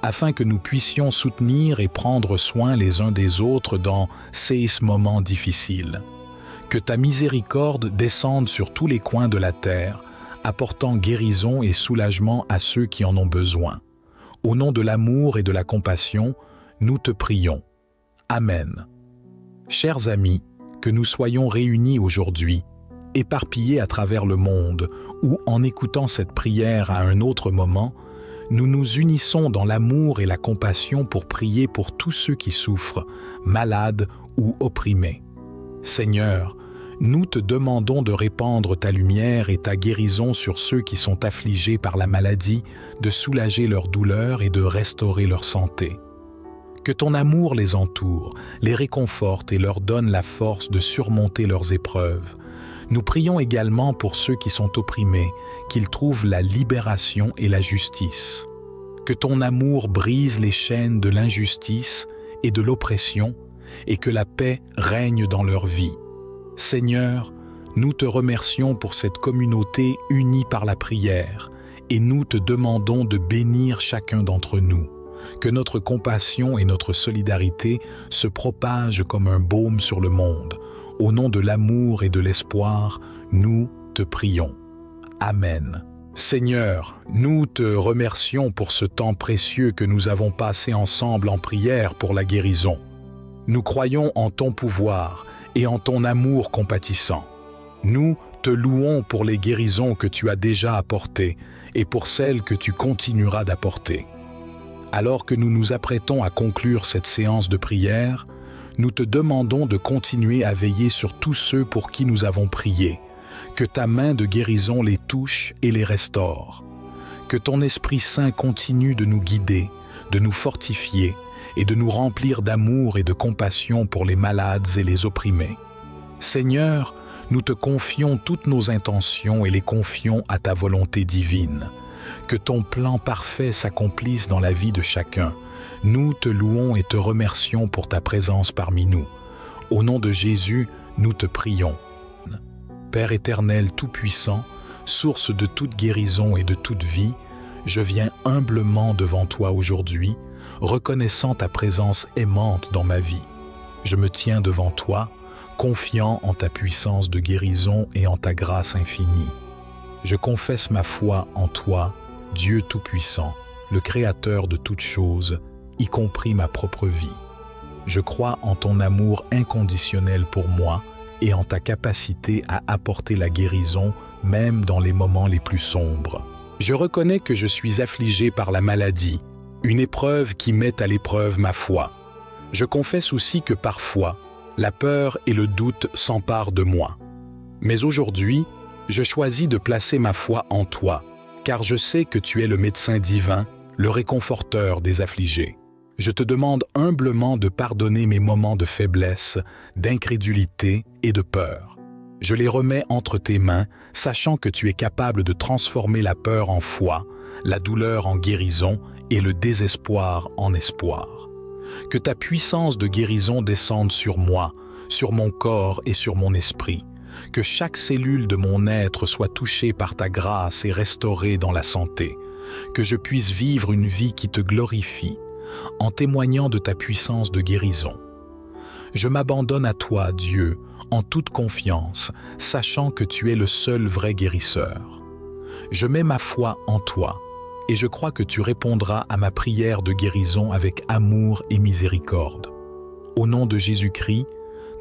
afin que nous puissions soutenir et prendre soin les uns des autres dans ces moments difficiles. Que ta miséricorde descende sur tous les coins de la terre, apportant guérison et soulagement à ceux qui en ont besoin. Au nom de l'amour et de la compassion, nous te prions. Amen. Chers amis, que nous soyons réunis aujourd'hui, éparpillés à travers le monde, ou en écoutant cette prière à un autre moment, nous nous unissons dans l'amour et la compassion pour prier pour tous ceux qui souffrent, malades ou opprimés. Seigneur, nous te demandons de répandre ta lumière et ta guérison sur ceux qui sont affligés par la maladie, de soulager leur douleur et de restaurer leur santé. Que ton amour les entoure, les réconforte et leur donne la force de surmonter leurs épreuves. Nous prions également pour ceux qui sont opprimés, qu'ils trouvent la libération et la justice. Que ton amour brise les chaînes de l'injustice et de l'oppression, et que la paix règne dans leur vie. Seigneur, nous te remercions pour cette communauté unie par la prière, et nous te demandons de bénir chacun d'entre nous. Que notre compassion et notre solidarité se propagent comme un baume sur le monde. Au nom de l'amour et de l'espoir, nous te prions. Amen. Seigneur, nous te remercions pour ce temps précieux que nous avons passé ensemble en prière pour la guérison. Nous croyons en ton pouvoir et en ton amour compatissant. Nous te louons pour les guérisons que tu as déjà apportées et pour celles que tu continueras d'apporter. Alors que nous nous apprêtons à conclure cette séance de prière, nous te demandons de continuer à veiller sur tous ceux pour qui nous avons prié, que ta main de guérison les touche et les restaure. Que ton Esprit Saint continue de nous guider, de nous fortifier et de nous remplir d'amour et de compassion pour les malades et les opprimés. Seigneur, nous te confions toutes nos intentions et les confions à ta volonté divine. Que ton plan parfait s'accomplisse dans la vie de chacun. Nous te louons et te remercions pour ta présence parmi nous. Au nom de Jésus, nous te prions. Père éternel tout-puissant, source de toute guérison et de toute vie, je viens humblement devant toi aujourd'hui, reconnaissant ta présence aimante dans ma vie. Je me tiens devant toi, confiant en ta puissance de guérison et en ta grâce infinie. Je confesse ma foi en toi, Dieu Tout-Puissant, le Créateur de toutes choses, y compris ma propre vie. Je crois en ton amour inconditionnel pour moi et en ta capacité à apporter la guérison même dans les moments les plus sombres. Je reconnais que je suis affligé par la maladie, une épreuve qui met à l'épreuve ma foi. Je confesse aussi que parfois, la peur et le doute s'emparent de moi. Mais aujourd'hui, je choisis de placer ma foi en toi, car je sais que tu es le médecin divin, le réconforteur des affligés. Je te demande humblement de pardonner mes moments de faiblesse, d'incrédulité et de peur. Je les remets entre tes mains, sachant que tu es capable de transformer la peur en foi, la douleur en guérison et le désespoir en espoir. Que ta puissance de guérison descende sur moi, sur mon corps et sur mon esprit. Que chaque cellule de mon être soit touchée par ta grâce et restaurée dans la santé. Que je puisse vivre une vie qui te glorifie, en témoignant de ta puissance de guérison. Je m'abandonne à toi, Dieu, en toute confiance, sachant que tu es le seul vrai guérisseur. Je mets ma foi en toi, et je crois que tu répondras à ma prière de guérison avec amour et miséricorde. Au nom de Jésus-Christ,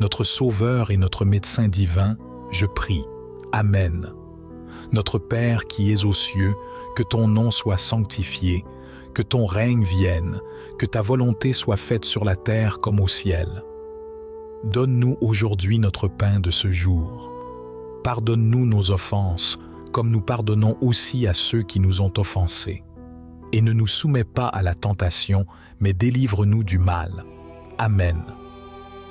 notre Sauveur et notre médecin divin, je prie. Amen. Notre Père qui es aux cieux, que ton nom soit sanctifié, que ton règne vienne, que ta volonté soit faite sur la terre comme au ciel. Donne-nous aujourd'hui notre pain de ce jour. Pardonne-nous nos offenses, comme nous pardonnons aussi à ceux qui nous ont offensés. Et ne nous soumets pas à la tentation, mais délivre-nous du mal. Amen.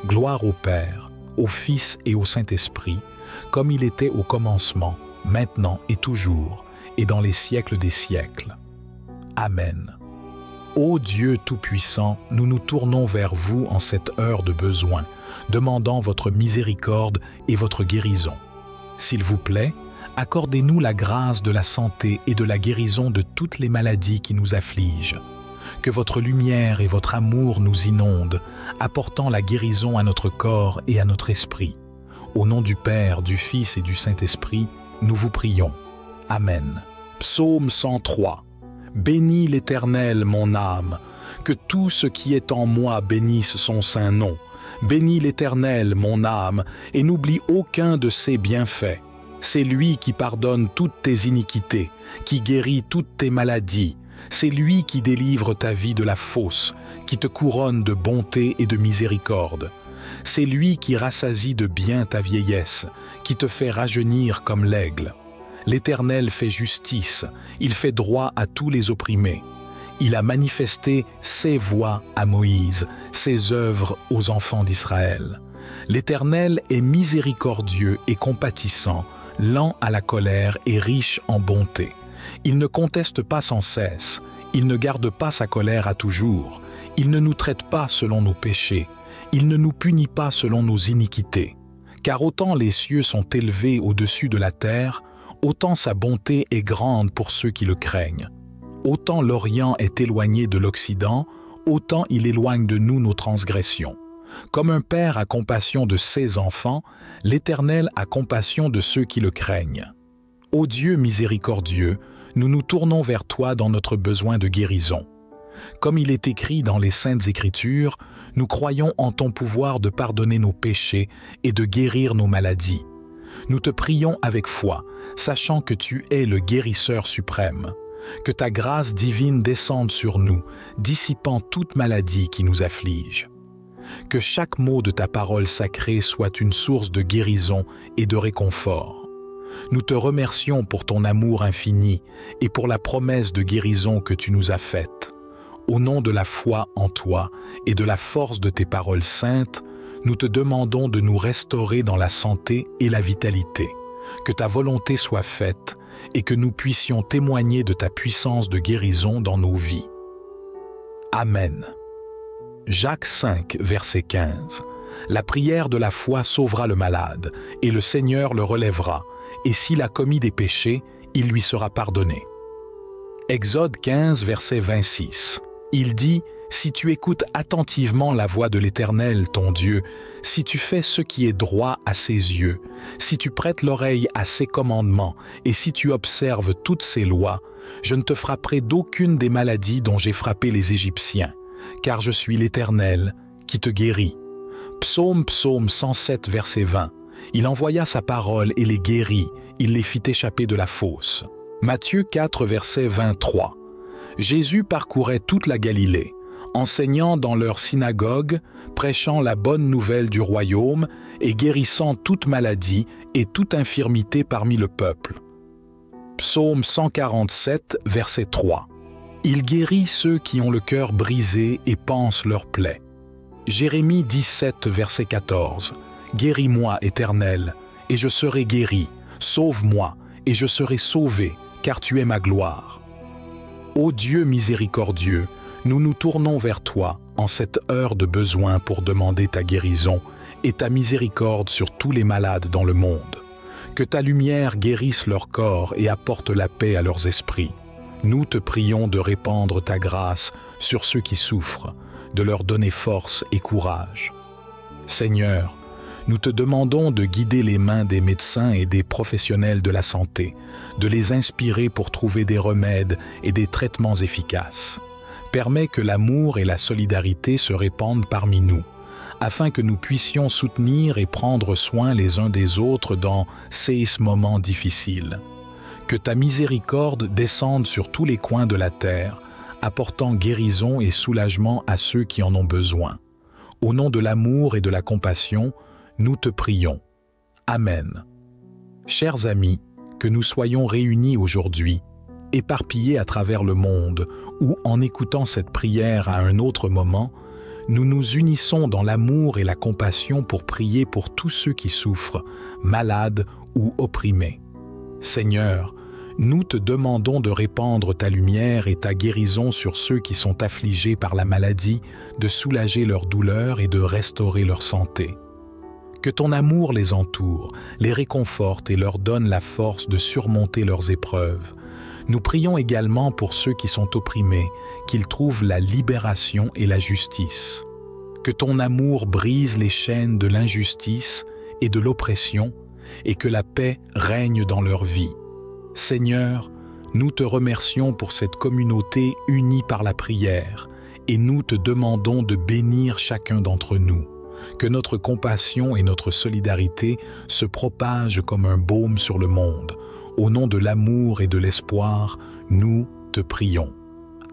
Gloire au Père, au Fils et au Saint-Esprit, comme il était au commencement, maintenant et toujours, et dans les siècles des siècles. Amen. Ô Dieu Tout-Puissant, nous nous tournons vers vous en cette heure de besoin, demandant votre miséricorde et votre guérison. S'il vous plaît, accordez-nous la grâce de la santé et de la guérison de toutes les maladies qui nous affligent. Que votre lumière et votre amour nous inondent, apportant la guérison à notre corps et à notre esprit. Au nom du Père, du Fils et du Saint-Esprit, nous vous prions. Amen. Psaume 103. Bénis l'Éternel, mon âme, que tout ce qui est en moi bénisse son saint nom. Bénis l'Éternel, mon âme, et n'oublie aucun de ses bienfaits. C'est lui qui pardonne toutes tes iniquités, qui guérit toutes tes maladies. C'est lui qui délivre ta vie de la fosse, qui te couronne de bonté et de miséricorde. C'est lui qui rassasie de bien ta vieillesse, qui te fait rajeunir comme l'aigle. L'Éternel fait justice, il fait droit à tous les opprimés. Il a manifesté ses voies à Moïse, ses œuvres aux enfants d'Israël. L'Éternel est miséricordieux et compatissant, lent à la colère et riche en bonté. Il ne conteste pas sans cesse, il ne garde pas sa colère à toujours, il ne nous traite pas selon nos péchés, il ne nous punit pas selon nos iniquités. Car autant les cieux sont élevés au-dessus de la terre, autant sa bonté est grande pour ceux qui le craignent. Autant l'Orient est éloigné de l'Occident, autant il éloigne de nous nos transgressions. Comme un père a compassion de ses enfants, l'Éternel a compassion de ceux qui le craignent. Ô Dieu miséricordieux, nous nous tournons vers toi dans notre besoin de guérison. Comme il est écrit dans les Saintes Écritures, nous croyons en ton pouvoir de pardonner nos péchés et de guérir nos maladies. Nous te prions avec foi, sachant que tu es le guérisseur suprême. Que ta grâce divine descende sur nous, dissipant toute maladie qui nous afflige. Que chaque mot de ta parole sacrée soit une source de guérison et de réconfort. Nous te remercions pour ton amour infini et pour la promesse de guérison que tu nous as faite. Au nom de la foi en toi et de la force de tes paroles saintes, nous te demandons de nous restaurer dans la santé et la vitalité. Que ta volonté soit faite et que nous puissions témoigner de ta puissance de guérison dans nos vies. Amen. Jacques 5, verset 15. La prière de la foi sauvera le malade, et le Seigneur le relèvera, et s'il a commis des péchés, il lui sera pardonné. Exode 15, verset 26. Il dit « Si tu écoutes attentivement la voix de l'Éternel, ton Dieu, si tu fais ce qui est droit à ses yeux, si tu prêtes l'oreille à ses commandements et si tu observes toutes ses lois, je ne te frapperai d'aucune des maladies dont j'ai frappé les Égyptiens, car je suis l'Éternel qui te guérit. » Psaume 107, verset 20. Il envoya sa parole et les guérit, il les fit échapper de la fosse. Matthieu 4, verset 23. Jésus parcourait toute la Galilée, enseignant dans leurs synagogues, prêchant la bonne nouvelle du royaume et guérissant toute maladie et toute infirmité parmi le peuple. Psaume 147, verset 3. Il guérit ceux qui ont le cœur brisé et pansent leurs plaies. Jérémie 17, verset 14. Guéris-moi, Éternel, et je serai guéri. Sauve-moi, et je serai sauvé, car tu es ma gloire. Ô Dieu miséricordieux, nous nous tournons vers toi en cette heure de besoin pour demander ta guérison et ta miséricorde sur tous les malades dans le monde. Que ta lumière guérisse leur corps et apporte la paix à leurs esprits. Nous te prions de répandre ta grâce sur ceux qui souffrent, de leur donner force et courage. Seigneur, nous te demandons de guider les mains des médecins et des professionnels de la santé, de les inspirer pour trouver des remèdes et des traitements efficaces. Permets que l'amour et la solidarité se répandent parmi nous, afin que nous puissions soutenir et prendre soin les uns des autres dans ces moments difficiles. Que ta miséricorde descende sur tous les coins de la terre, apportant guérison et soulagement à ceux qui en ont besoin. Au nom de l'amour et de la compassion, nous te prions. Amen. Chers amis, que nous soyons réunis aujourd'hui, éparpillés à travers le monde, ou en écoutant cette prière à un autre moment, nous nous unissons dans l'amour et la compassion pour prier pour tous ceux qui souffrent, malades ou opprimés. Seigneur, nous te demandons de répandre ta lumière et ta guérison sur ceux qui sont affligés par la maladie, de soulager leur douleur et de restaurer leur santé. Que ton amour les entoure, les réconforte et leur donne la force de surmonter leurs épreuves. Nous prions également pour ceux qui sont opprimés, qu'ils trouvent la libération et la justice. Que ton amour brise les chaînes de l'injustice et de l'oppression et que la paix règne dans leur vie. Seigneur, nous te remercions pour cette communauté unie par la prière et nous te demandons de bénir chacun d'entre nous. Que notre compassion et notre solidarité se propagent comme un baume sur le monde. Au nom de l'amour et de l'espoir, nous te prions.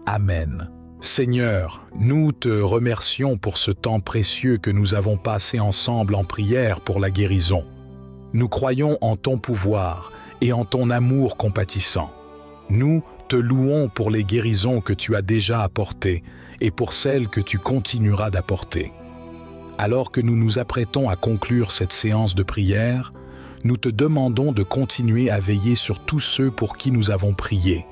Amen. Seigneur, nous te remercions pour ce temps précieux que nous avons passé ensemble en prière pour la guérison. Nous croyons en ton pouvoir et en ton amour compatissant. Nous te louons pour les guérisons que tu as déjà apportées et pour celles que tu continueras d'apporter. Alors que nous nous apprêtons à conclure cette séance de prière, nous te demandons de continuer à veiller sur tous ceux pour qui nous avons prié,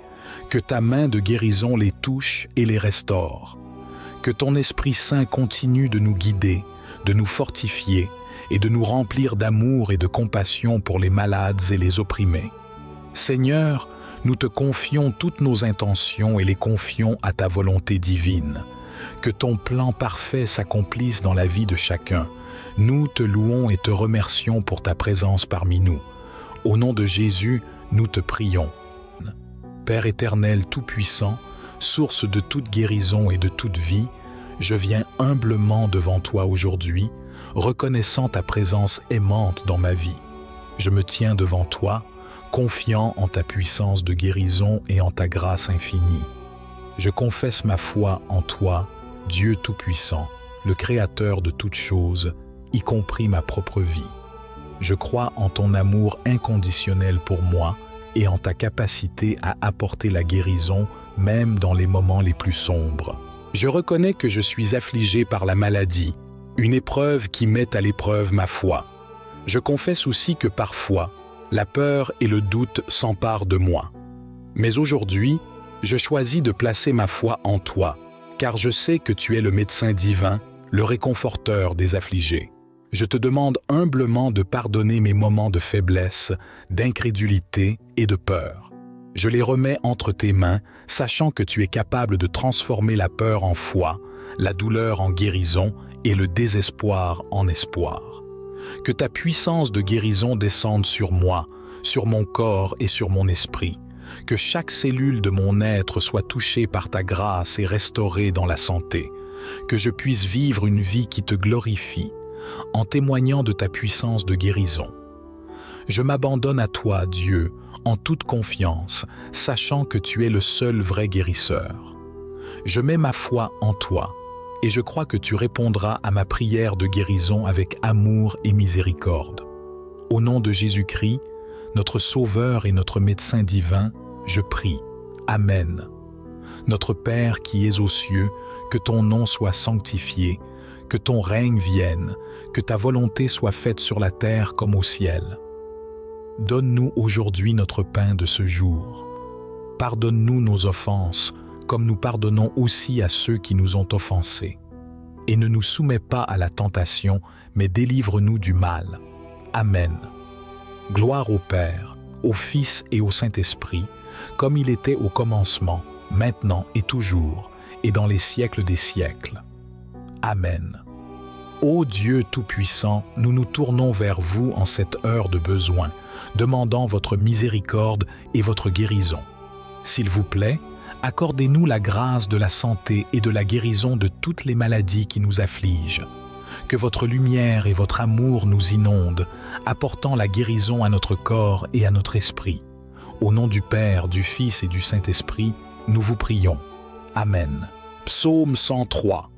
que ta main de guérison les touche et les restaure. Que ton Esprit Saint continue de nous guider, de nous fortifier et de nous remplir d'amour et de compassion pour les malades et les opprimés. Seigneur, nous te confions toutes nos intentions et les confions à ta volonté divine. Que ton plan parfait s'accomplisse dans la vie de chacun. Nous te louons et te remercions pour ta présence parmi nous. Au nom de Jésus, nous te prions. Père éternel tout-puissant, source de toute guérison et de toute vie, je viens humblement devant toi aujourd'hui, reconnaissant ta présence aimante dans ma vie. Je me tiens devant toi, confiant en ta puissance de guérison et en ta grâce infinie. Je confesse ma foi en toi, Dieu Tout-Puissant, le Créateur de toutes choses, y compris ma propre vie. Je crois en ton amour inconditionnel pour moi et en ta capacité à apporter la guérison même dans les moments les plus sombres. Je reconnais que je suis affligé par la maladie, une épreuve qui met à l'épreuve ma foi. Je confesse aussi que parfois, la peur et le doute s'emparent de moi. Mais aujourd'hui, je choisis de placer ma foi en toi, car je sais que tu es le médecin divin, le réconforteur des affligés. Je te demande humblement de pardonner mes moments de faiblesse, d'incrédulité et de peur. Je les remets entre tes mains, sachant que tu es capable de transformer la peur en foi, la douleur en guérison et le désespoir en espoir. Que ta puissance de guérison descende sur moi, sur mon corps et sur mon esprit. Que chaque cellule de mon être soit touchée par ta grâce et restaurée dans la santé. Que je puisse vivre une vie qui te glorifie, en témoignant de ta puissance de guérison. Je m'abandonne à toi, Dieu, en toute confiance, sachant que tu es le seul vrai guérisseur. Je mets ma foi en toi, et je crois que tu répondras à ma prière de guérison avec amour et miséricorde. Au nom de Jésus-Christ, notre Sauveur et notre médecin divin, je prie. Amen. Notre Père qui es aux cieux, que ton nom soit sanctifié, que ton règne vienne, que ta volonté soit faite sur la terre comme au ciel. Donne-nous aujourd'hui notre pain de ce jour. Pardonne-nous nos offenses, comme nous pardonnons aussi à ceux qui nous ont offensés. Et ne nous soumets pas à la tentation, mais délivre-nous du mal. Amen. Gloire au Père, au Fils et au Saint-Esprit, comme il était au commencement, maintenant et toujours, et dans les siècles des siècles. Amen. Ô Dieu Tout-Puissant, nous nous tournons vers vous en cette heure de besoin, demandant votre miséricorde et votre guérison. S'il vous plaît, accordez-nous la grâce de la santé et de la guérison de toutes les maladies qui nous affligent. Que votre lumière et votre amour nous inondent, apportant la guérison à notre corps et à notre esprit. Au nom du Père, du Fils et du Saint-Esprit, nous vous prions. Amen. Psaume 103.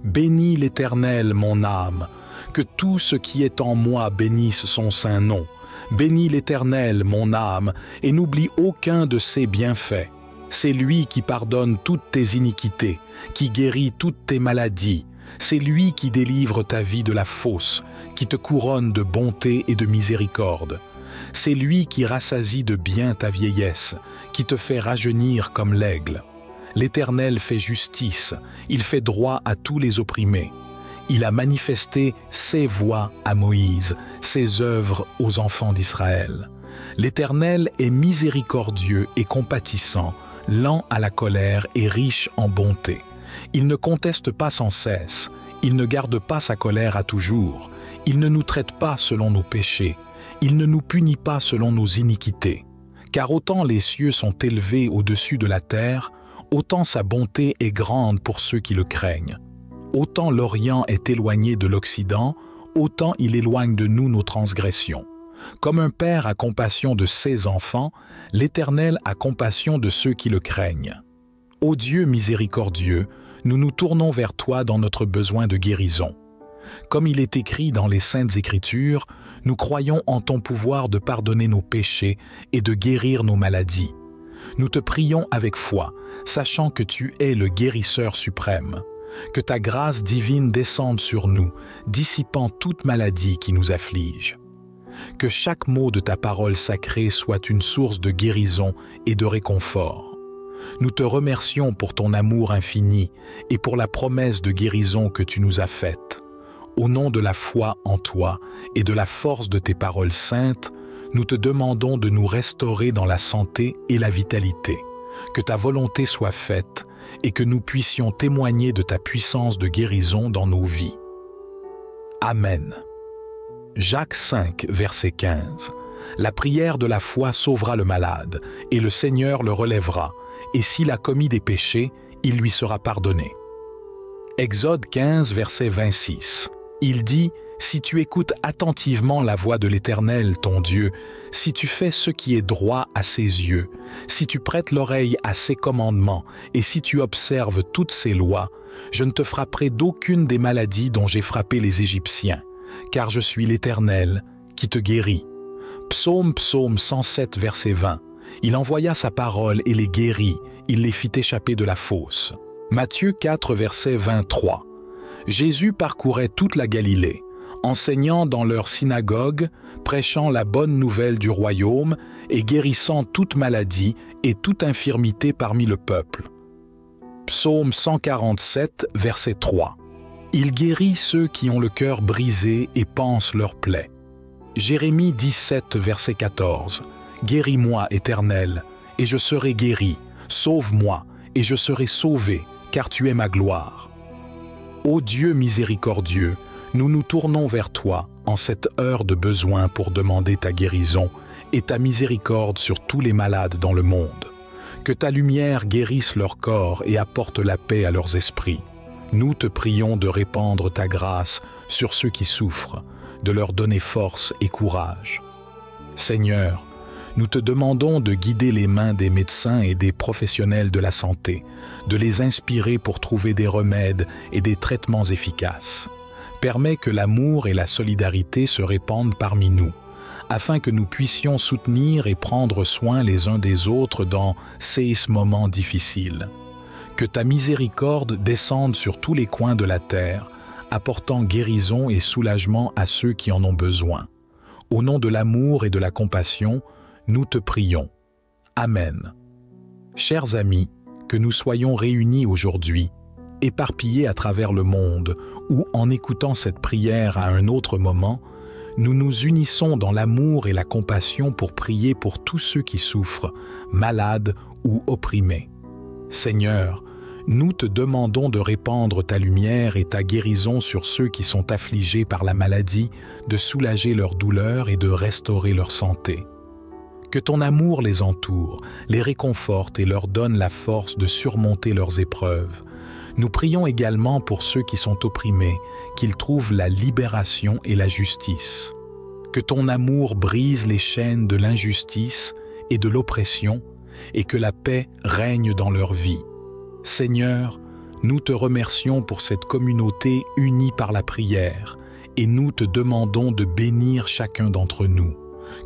Bénis l'Éternel, mon âme, que tout ce qui est en moi bénisse son saint nom. Bénis l'Éternel, mon âme, et n'oublie aucun de ses bienfaits. C'est lui qui pardonne toutes tes iniquités, qui guérit toutes tes maladies. C'est lui qui délivre ta vie de la fosse, qui te couronne de bonté et de miséricorde. C'est lui qui rassasie de bien ta vieillesse, qui te fait rajeunir comme l'aigle. L'Éternel fait justice, il fait droit à tous les opprimés. Il a manifesté ses voies à Moïse, ses œuvres aux enfants d'Israël. L'Éternel est miséricordieux et compatissant, lent à la colère et riche en bonté. Il ne conteste pas sans cesse, il ne garde pas sa colère à toujours, il ne nous traite pas selon nos péchés, il ne nous punit pas selon nos iniquités. Car autant les cieux sont élevés au-dessus de la terre, autant sa bonté est grande pour ceux qui le craignent. Autant l'Orient est éloigné de l'Occident, autant il éloigne de nous nos transgressions. Comme un père a compassion de ses enfants, l'Éternel a compassion de ceux qui le craignent. Ô Dieu miséricordieux, nous nous tournons vers toi dans notre besoin de guérison. Comme il est écrit dans les Saintes Écritures, nous croyons en ton pouvoir de pardonner nos péchés et de guérir nos maladies. Nous te prions avec foi, sachant que tu es le guérisseur suprême. Que ta grâce divine descende sur nous, dissipant toute maladie qui nous afflige. Que chaque mot de ta parole sacrée soit une source de guérison et de réconfort. Nous te remercions pour ton amour infini et pour la promesse de guérison que tu nous as faite. Au nom de la foi en toi et de la force de tes paroles saintes, nous te demandons de nous restaurer dans la santé et la vitalité. Que ta volonté soit faite et que nous puissions témoigner de ta puissance de guérison dans nos vies. Amen. Jacques 5, verset 15. La prière de la foi sauvera le malade, et le Seigneur le relèvera, et s'il a commis des péchés, il lui sera pardonné. Exode 15, verset 26. Il dit « Si tu écoutes attentivement la voix de l'Éternel, ton Dieu, si tu fais ce qui est droit à ses yeux, si tu prêtes l'oreille à ses commandements et si tu observes toutes ses lois, je ne te frapperai d'aucune des maladies dont j'ai frappé les Égyptiens, car je suis l'Éternel qui te guérit. » Psaume 107, verset 20. Il envoya sa parole et les guérit, il les fit échapper de la fosse. Matthieu 4, verset 23. Jésus parcourait toute la Galilée, enseignant dans leurs synagogues, prêchant la bonne nouvelle du royaume et guérissant toute maladie et toute infirmité parmi le peuple. Psaume 147, verset 3. Il guérit ceux qui ont le cœur brisé et pansent leurs plaies. Jérémie 17, verset 14. Guéris-moi, Éternel, et je serai guéri. Sauve-moi, et je serai sauvé, car tu es ma gloire. Ô Dieu miséricordieux, nous nous tournons vers toi en cette heure de besoin pour demander ta guérison et ta miséricorde sur tous les malades dans le monde. Que ta lumière guérisse leur corps et apporte la paix à leurs esprits. Nous te prions de répandre ta grâce sur ceux qui souffrent, de leur donner force et courage. Seigneur, nous te demandons de guider les mains des médecins et des professionnels de la santé, de les inspirer pour trouver des remèdes et des traitements efficaces. Permets que l'amour et la solidarité se répandent parmi nous, afin que nous puissions soutenir et prendre soin les uns des autres dans ces moments difficiles. Que ta miséricorde descende sur tous les coins de la terre, apportant guérison et soulagement à ceux qui en ont besoin. Au nom de l'amour et de la compassion, nous te prions. Amen. Chers amis, que nous soyons réunis aujourd'hui, éparpillés à travers le monde, ou en écoutant cette prière à un autre moment, nous nous unissons dans l'amour et la compassion pour prier pour tous ceux qui souffrent, malades ou opprimés. Seigneur, nous te demandons de répandre ta lumière et ta guérison sur ceux qui sont affligés par la maladie, de soulager leur douleur et de restaurer leur santé. Que ton amour les entoure, les réconforte et leur donne la force de surmonter leurs épreuves. Nous prions également pour ceux qui sont opprimés, qu'ils trouvent la libération et la justice. Que ton amour brise les chaînes de l'injustice et de l'oppression, et que la paix règne dans leur vie. Seigneur, nous te remercions pour cette communauté unie par la prière, et nous te demandons de bénir chacun d'entre nous.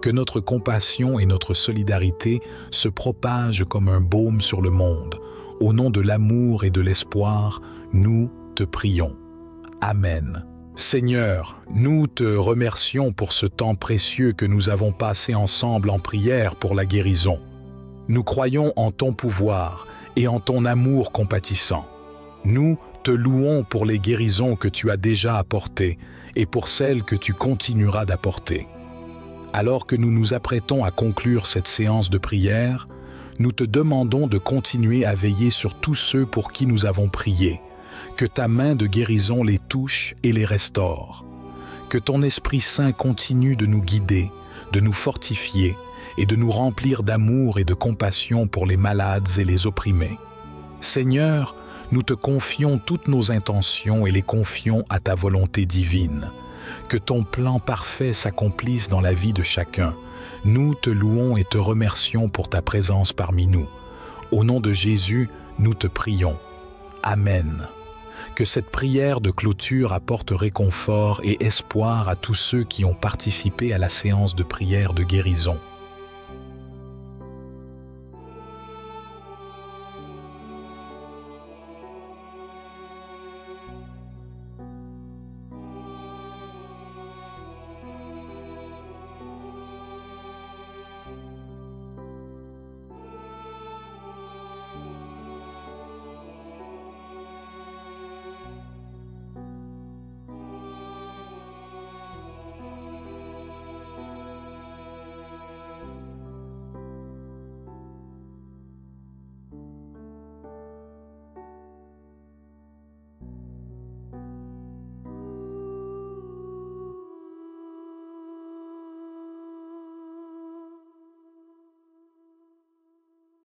Que notre compassion et notre solidarité se propagent comme un baume sur le monde. Au nom de l'amour et de l'espoir, nous te prions. Amen. Seigneur, nous te remercions pour ce temps précieux que nous avons passé ensemble en prière pour la guérison. Nous croyons en ton pouvoir et en ton amour compatissant. Nous te louons pour les guérisons que tu as déjà apportées et pour celles que tu continueras d'apporter. Alors que nous nous apprêtons à conclure cette séance de prière, nous te demandons de continuer à veiller sur tous ceux pour qui nous avons prié. Que ta main de guérison les touche et les restaure. Que ton Esprit Saint continue de nous guider, de nous fortifier et de nous remplir d'amour et de compassion pour les malades et les opprimés. Seigneur, nous te confions toutes nos intentions et les confions à ta volonté divine. Que ton plan parfait s'accomplisse dans la vie de chacun. Nous te louons et te remercions pour ta présence parmi nous. Au nom de Jésus, nous te prions. Amen. Que cette prière de clôture apporte réconfort et espoir à tous ceux qui ont participé à la séance de prière de guérison.